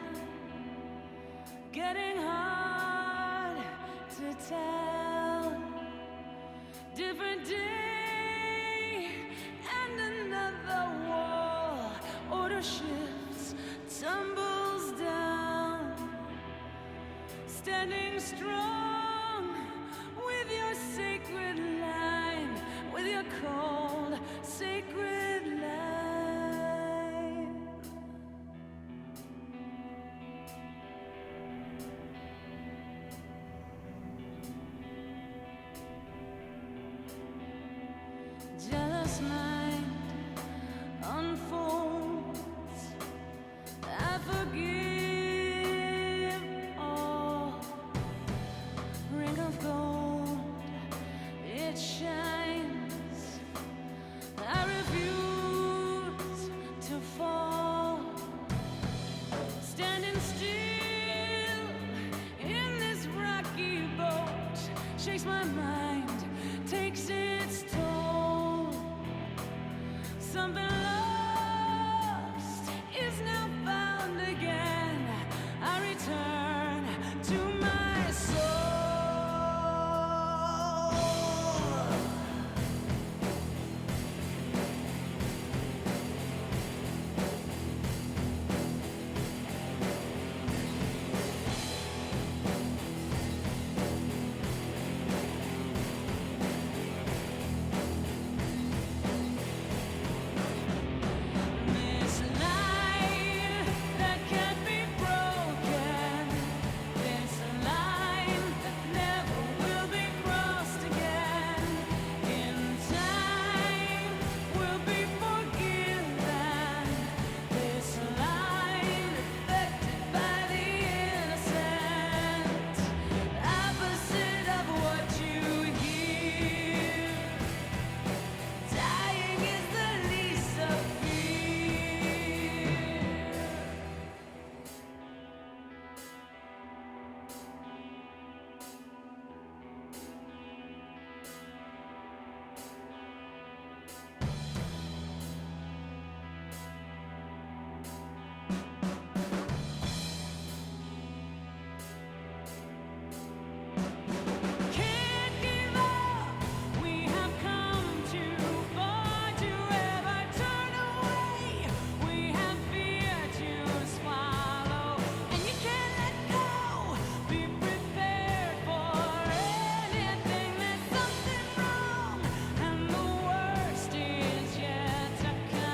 Getting hard to tell. Different day and another wall. Order shifts, tumbles down. Standing strong with your sacred line, with your cold sacred line. Jealous mind unfolds. I forgive all. Ring of gold, it shines. I refuse to fall. Standing still in this rocky boat shakes my mind, takes its toll. Something lost is now found again. I return to my soul. This line that can't be broken, this line that never will be crossed again. In time, will be forgiven. This line affected by the innocent, opposite of what you hear. Dying is the least of fear. Can't give up. We have come too far to ever turn away. We have fear to swallow, and you can't let go. Be prepared for anything. There's something wrong, and the worst is yet to come.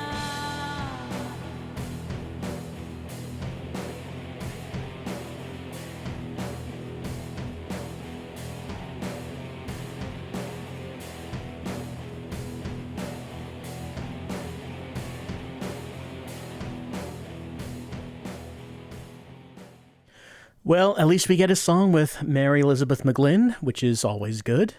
Well, at least we get a song with Mary Elizabeth McGlynn, which is always good.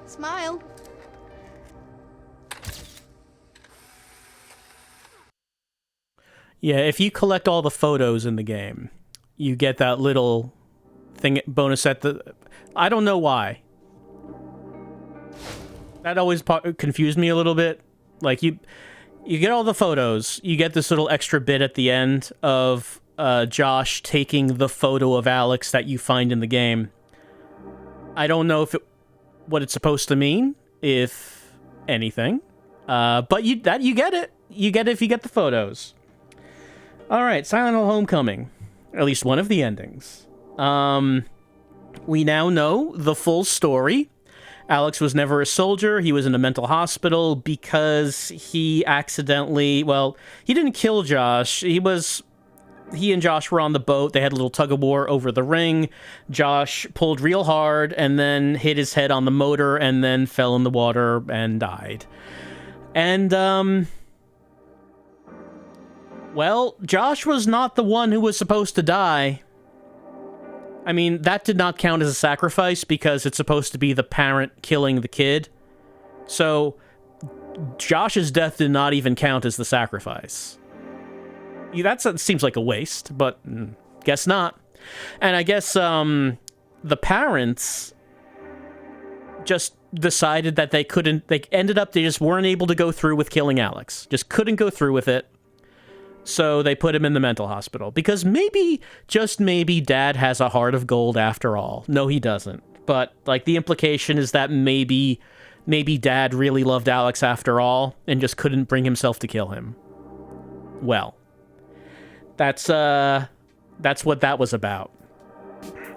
Smile. Yeah, if you collect all the photos in the game, you get that little thing bonus at the... I don't know why. That always confused me a little bit. Like, you get all the photos, you get this little extra bit at the end of Josh taking the photo of Alex that you find in the game. I don't know what it's supposed to mean, if anything. But you get it. You get it if you get the photos. Alright, Silent Hill Homecoming. At least one of the endings. We now know the full story. Alex was never a soldier. He was in a mental hospital because he accidentally... Well, he didn't kill Josh. He and Josh were on the boat. They had a little tug-of-war over the ring. Josh pulled real hard and then hit his head on the motor and then fell in the water and died. And, well, Josh was not the one who was supposed to die. I mean, that did not count as a sacrifice because it's supposed to be the parent killing the kid. So, Josh's death did not even count as the sacrifice. That seems like a waste, but guess not. And I guess the parents just decided that they just weren't able to go through with killing Alex. Just couldn't go through with it. So they put him in the mental hospital. Because maybe, just maybe, Dad has a heart of gold after all. No, he doesn't. But, like, the implication is that maybe Dad really loved Alex after all and just couldn't bring himself to kill him. Well, that's what that was about.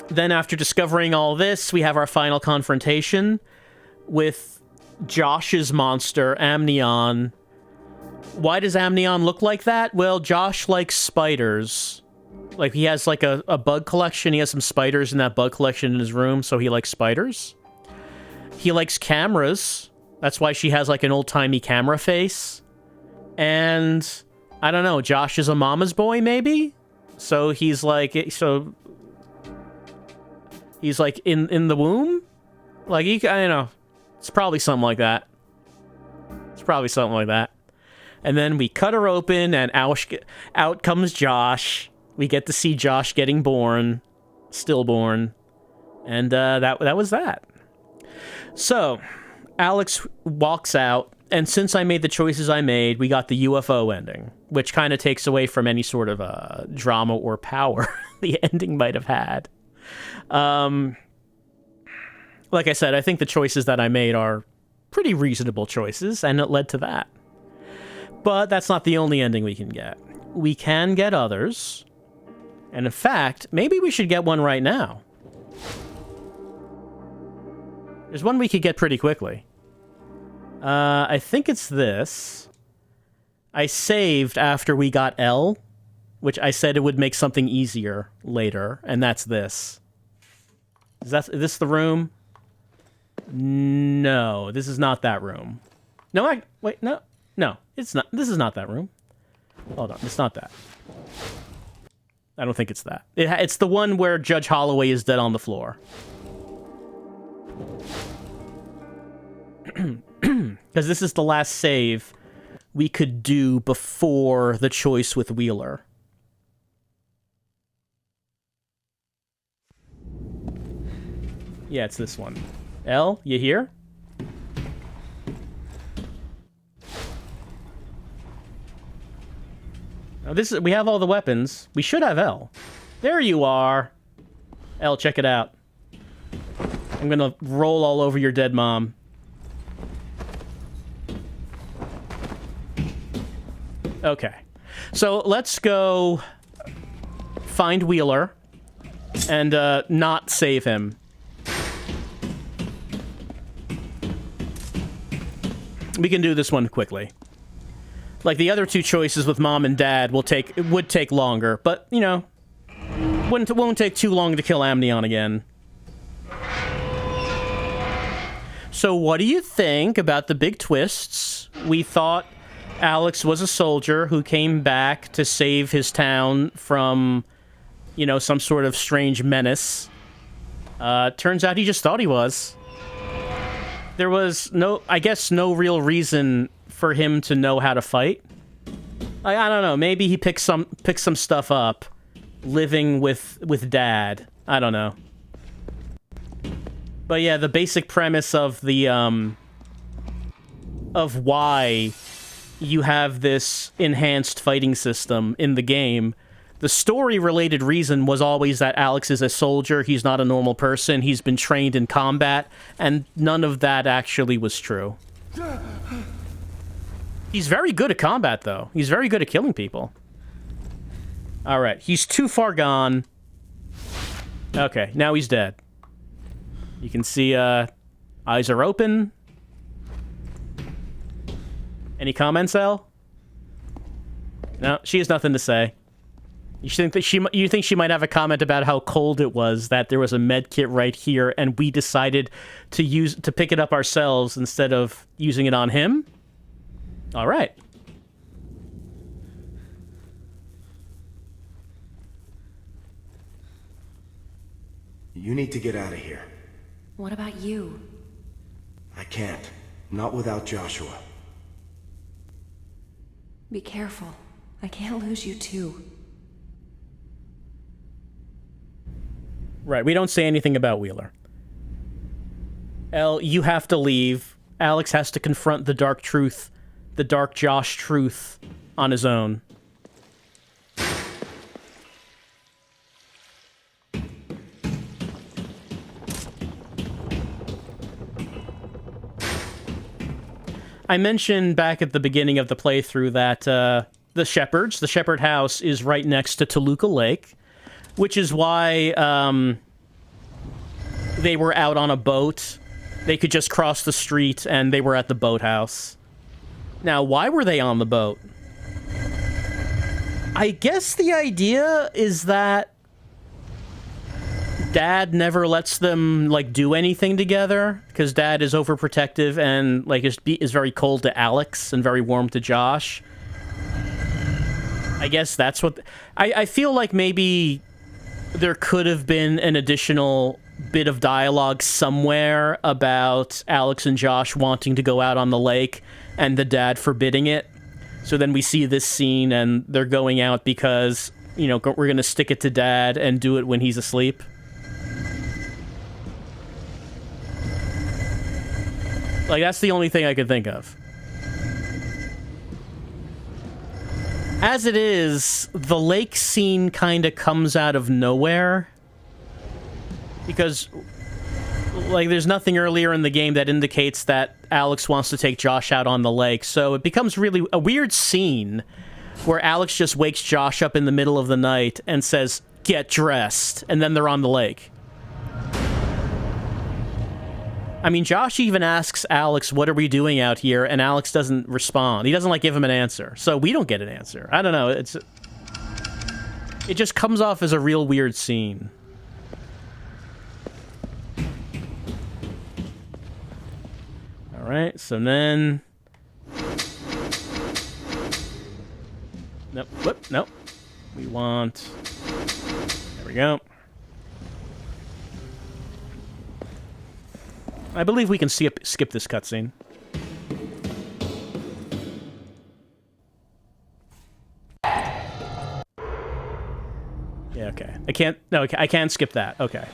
Then after discovering all this, we have our final confrontation with Josh's monster, Amnion. Why does Amnion look like that? Well, Josh likes spiders. Like, he has, like, a bug collection. He has some spiders in that bug collection in his room, so he likes spiders. He likes cameras. That's why she has, like, an old-timey camera face. And, I don't know, Josh is a mama's boy, maybe? So he's, like, he's, like, in the womb? Like, I don't know. It's probably something like that. And then we cut her open, and out comes Josh. We get to see Josh getting born, stillborn, and that was that. So, Alex walks out, and since I made the choices I made, we got the UFO ending, which kind of takes away from any sort of drama or power the ending might have had. Like I said, I think the choices that I made are pretty reasonable choices, and it led to that. But that's not the only ending we can get. We can get others. And in fact, maybe we should get one right now. There's one we could get pretty quickly. I think it's this. I saved after we got Elle, which I said it would make something easier later, and that's this. Is this the room? No, this is not that room. No, wait, no. No, it's not. This is not that room. Hold on, it's not that. I don't think it's that. It's the one where Judge Holloway is dead on the floor. Because this is the last save we could do before the choice with Wheeler. Yeah, it's this one. Elle, you here? Now we have all the weapons. We should have Elle. There you are. Elle, check it out. I'm gonna roll all over your dead mom. Okay. So let's go find Wheeler and not save him. We can do this one quickly. Like, the other two choices with Mom and Dad would take longer, but, you know, won't take too long to kill Amnion again. So what do you think about the big twists? We thought Alex was a soldier who came back to save his town from, you know, some sort of strange menace. Turns out he just thought he was. There was no real reason for him to know how to fight. I don't know. Maybe he picked some stuff up, living with Dad. I don't know. But yeah, the basic premise of the of why you have this enhanced fighting system in the game. The story-related reason was always that Alex is a soldier, he's not a normal person, he's been trained in combat, and none of that actually was true. He's very good at combat, though. He's very good at killing people. Alright, he's too far gone. Okay, now he's dead. You can see, eyes are open. Any comments, Elle? No, she has nothing to say. You think she might have a comment about how cold it was, that there was a med kit right here, and we decided to pick it up ourselves instead of using it on him? All right. You need to get out of here. What about you? I can't. Not without Joshua. Be careful. I can't lose you too. Right, we don't say anything about Wheeler. Elle, you have to leave. Alex has to confront the dark truth, the dark Josh truth, on his own. I mentioned back at the beginning of the playthrough that the Shepherd house is right next to Toluca Lake, which is why they were out on a boat. They could just cross the street and they were at the boathouse. Now, why were they on the boat? I guess the idea is that Dad never lets them, like, do anything together, because Dad is overprotective and, like, is very cold to Alex and very warm to Josh. I guess that's what... I feel like maybe there could have been an additional bit of dialogue somewhere about Alex and Josh wanting to go out on the lake and the dad forbidding it. So then we see this scene and they're going out because, you know, we're going to stick it to Dad and do it when he's asleep. Like, that's the only thing I could think of. As it is, the lake scene kind of comes out of nowhere. Because, like, there's nothing earlier in the game that indicates that Alex wants to take Josh out on the lake. So it becomes really a weird scene where Alex just wakes Josh up in the middle of the night and says, "Get dressed," and then they're on the lake. I mean, Josh even asks Alex, "What are we doing out here?" And Alex doesn't respond. He doesn't, like, give him an answer. So we don't get an answer. I don't know. It just comes off as a real weird scene. All right, so then... Nope, whoop, nope. We want... There we go. I believe we can skip this cutscene. Yeah, okay. I can't... No, I can't skip that. Okay.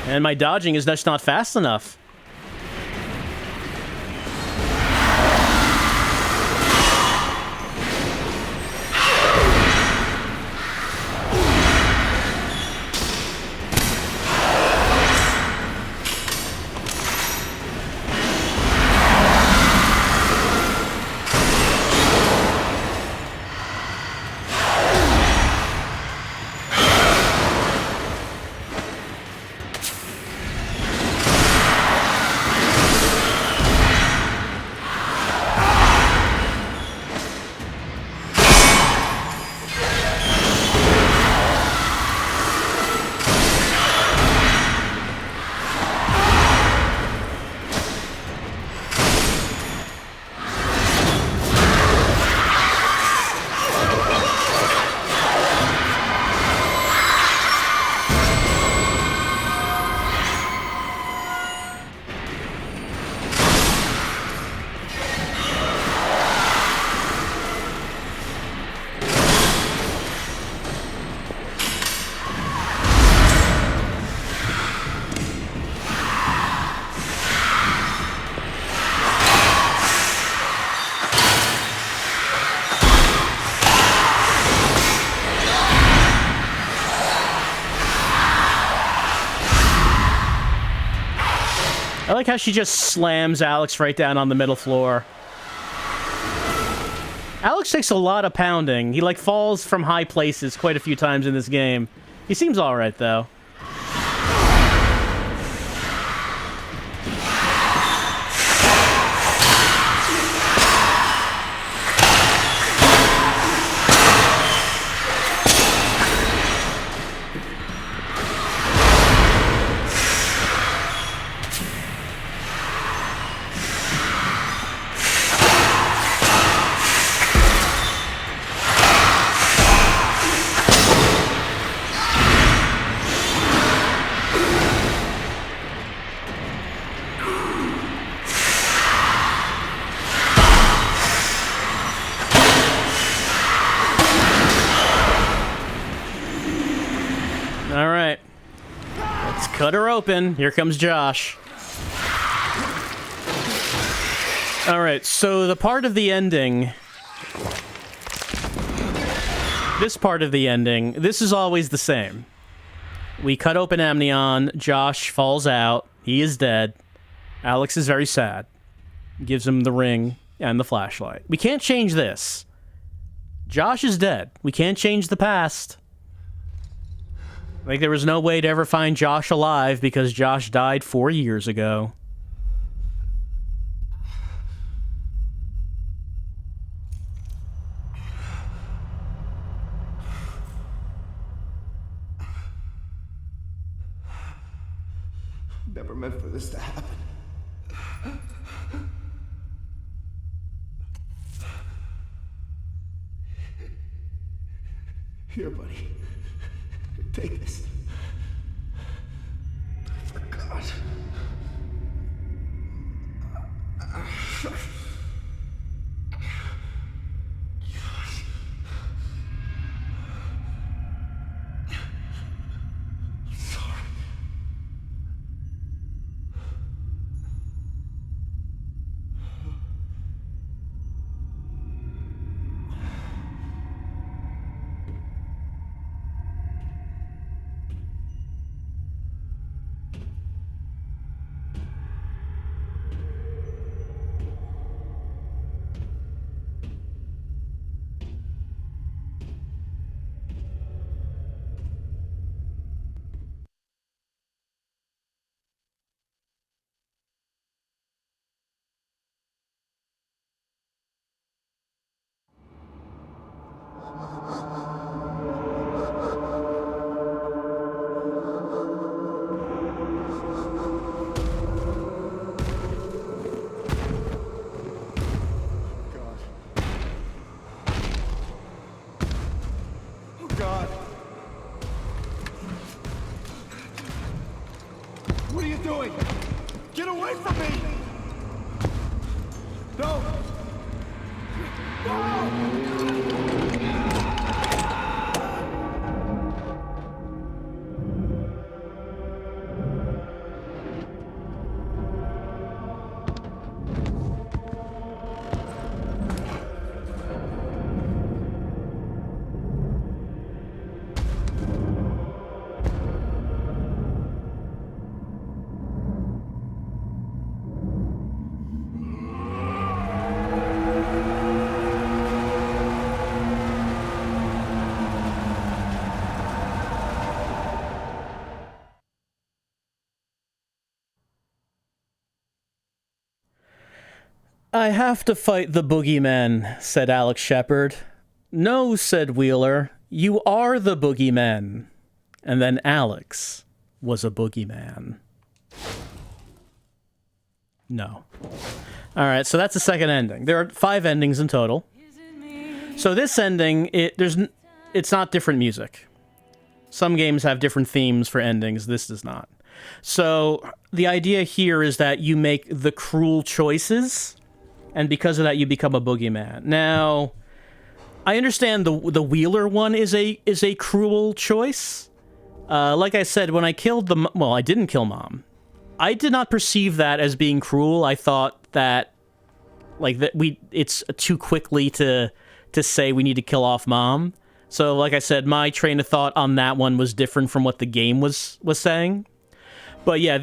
And my dodging is just not fast enough. I like how she just slams Alex right down on the middle floor. Alex takes a lot of pounding. He, like, falls from high places quite a few times in this game. He seems alright, though. Cut her open. Here comes Josh. Alright, so the part of the ending... This part of the ending, this is always the same. We cut open Amnion, Josh falls out, he is dead. Alex is very sad. Gives him the ring and the flashlight. We can't change this. Josh is dead. We can't change the past. Like, there was no way to ever find Josh alive because Josh died 4 years ago. Never meant for this to happen. Here, buddy. Take this. I forgot. I have to fight the boogeymen, said Alex Shepard. No, said Wheeler, you are the boogeymen. And then Alex was a boogeyman. No. Alright, so that's the second ending. There are 5 endings in total. So this ending, it's not different music. Some games have different themes for endings, this does not. So the idea here is that you make the cruel choices, and because of that, you become a boogeyman. Now, I understand the Wheeler one is a cruel choice. Like I said, when I killed well, I didn't kill Mom. I did not perceive that as being cruel. I thought that, like, it's too quickly to say we need to kill off Mom. So, like I said, my train of thought on that one was different from what the game was saying. But yeah,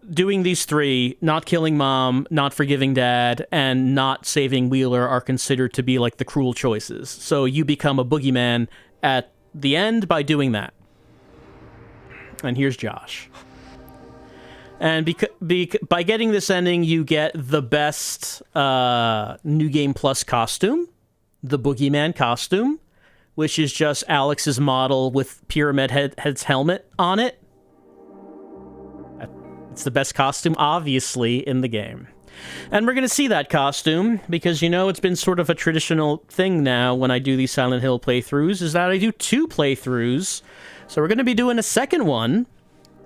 doing these three, not killing Mom, not forgiving Dad, and not saving Wheeler are considered to be like the cruel choices. So you become a boogeyman at the end by doing that. And here's Josh. And by getting this ending, you get the best New Game Plus costume, the Boogeyman costume, which is just Alex's model with Pyramid Head's helmet on it. It's the best costume, obviously, in the game. And we're going to see that costume, because, you know, it's been sort of a traditional thing now when I do these Silent Hill playthroughs, is that I do 2 playthroughs. So we're going to be doing a second one,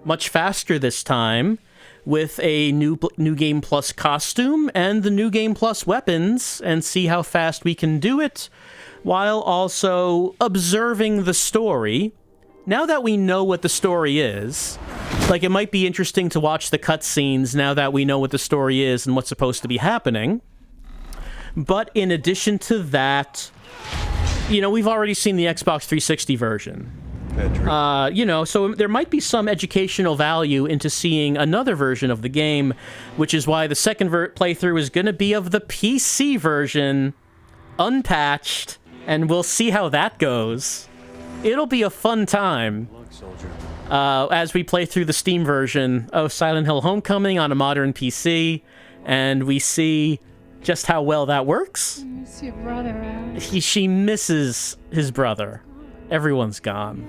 much faster this time, with a new Game Plus costume and the New Game Plus weapons, and see how fast we can do it, while also observing the story. Now that we know what the story is, like, it might be interesting to watch the cutscenes now that we know what the story is and what's supposed to be happening. But in addition to that, you know, we've already seen the Xbox 360 version. You know, so there might be some educational value into seeing another version of the game, which is why the second playthrough is going to be of the PC version, unpatched, and we'll see how that goes. It'll be a fun time as we play through the Steam version of Silent Hill Homecoming on a modern PC, and we see just how well that works. Miss your brother, Al. She misses his brother. Everyone's gone.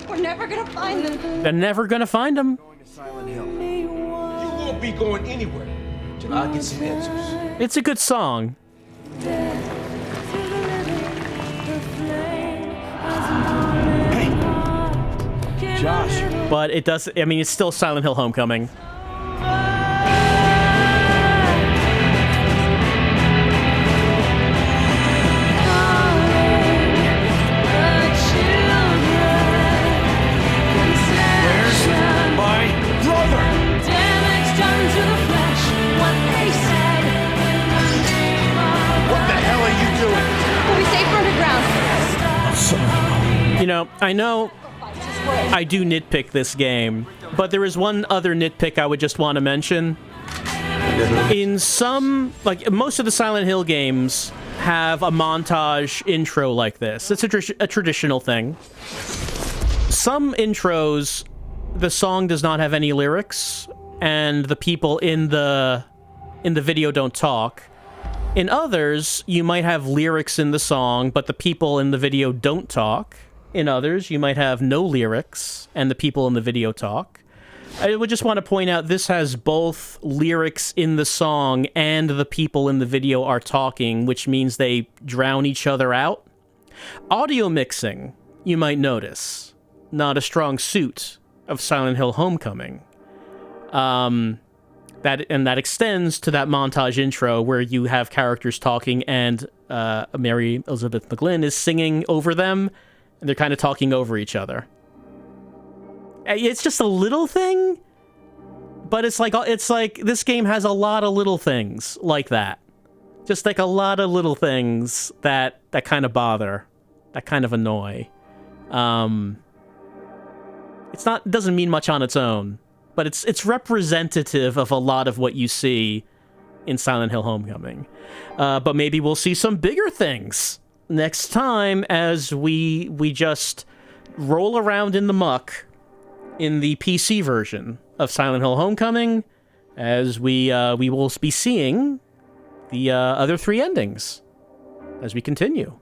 We're never gonna find them. They're never gonna find him. Going to Silent Hill. You won't be going anywhere till I get some answers. It's a good song. Josh. But it does, I mean, it's still Silent Hill Homecoming. You know I do nitpick this game, but there is one other nitpick I would just want to mention. In some, like, most of the Silent Hill games have a montage intro like this. It's a traditional thing. Some intros, the song does not have any lyrics, and the people in the video don't talk. In others, you might have lyrics in the song, but the people in the video don't talk. In others, you might have no lyrics, and the people in the video talk. I would just want to point out this has both lyrics in the song and the people in the video are talking, which means they drown each other out. Audio mixing, you might notice, not a strong suit of Silent Hill Homecoming. That extends to that montage intro where you have characters talking and Mary Elizabeth McGlynn is singing over them, and they're kind of talking over each other. It's just a little thing, but it's like this game has a lot of little things like that. Just like a lot of little things that kind of bother, that kind of annoy. It doesn't mean much on its own, but it's representative of a lot of what you see in Silent Hill Homecoming. But maybe we'll see some bigger things next time as we just roll around in the muck in the PC version of Silent Hill Homecoming, as we will be seeing the other 3 endings as we continue.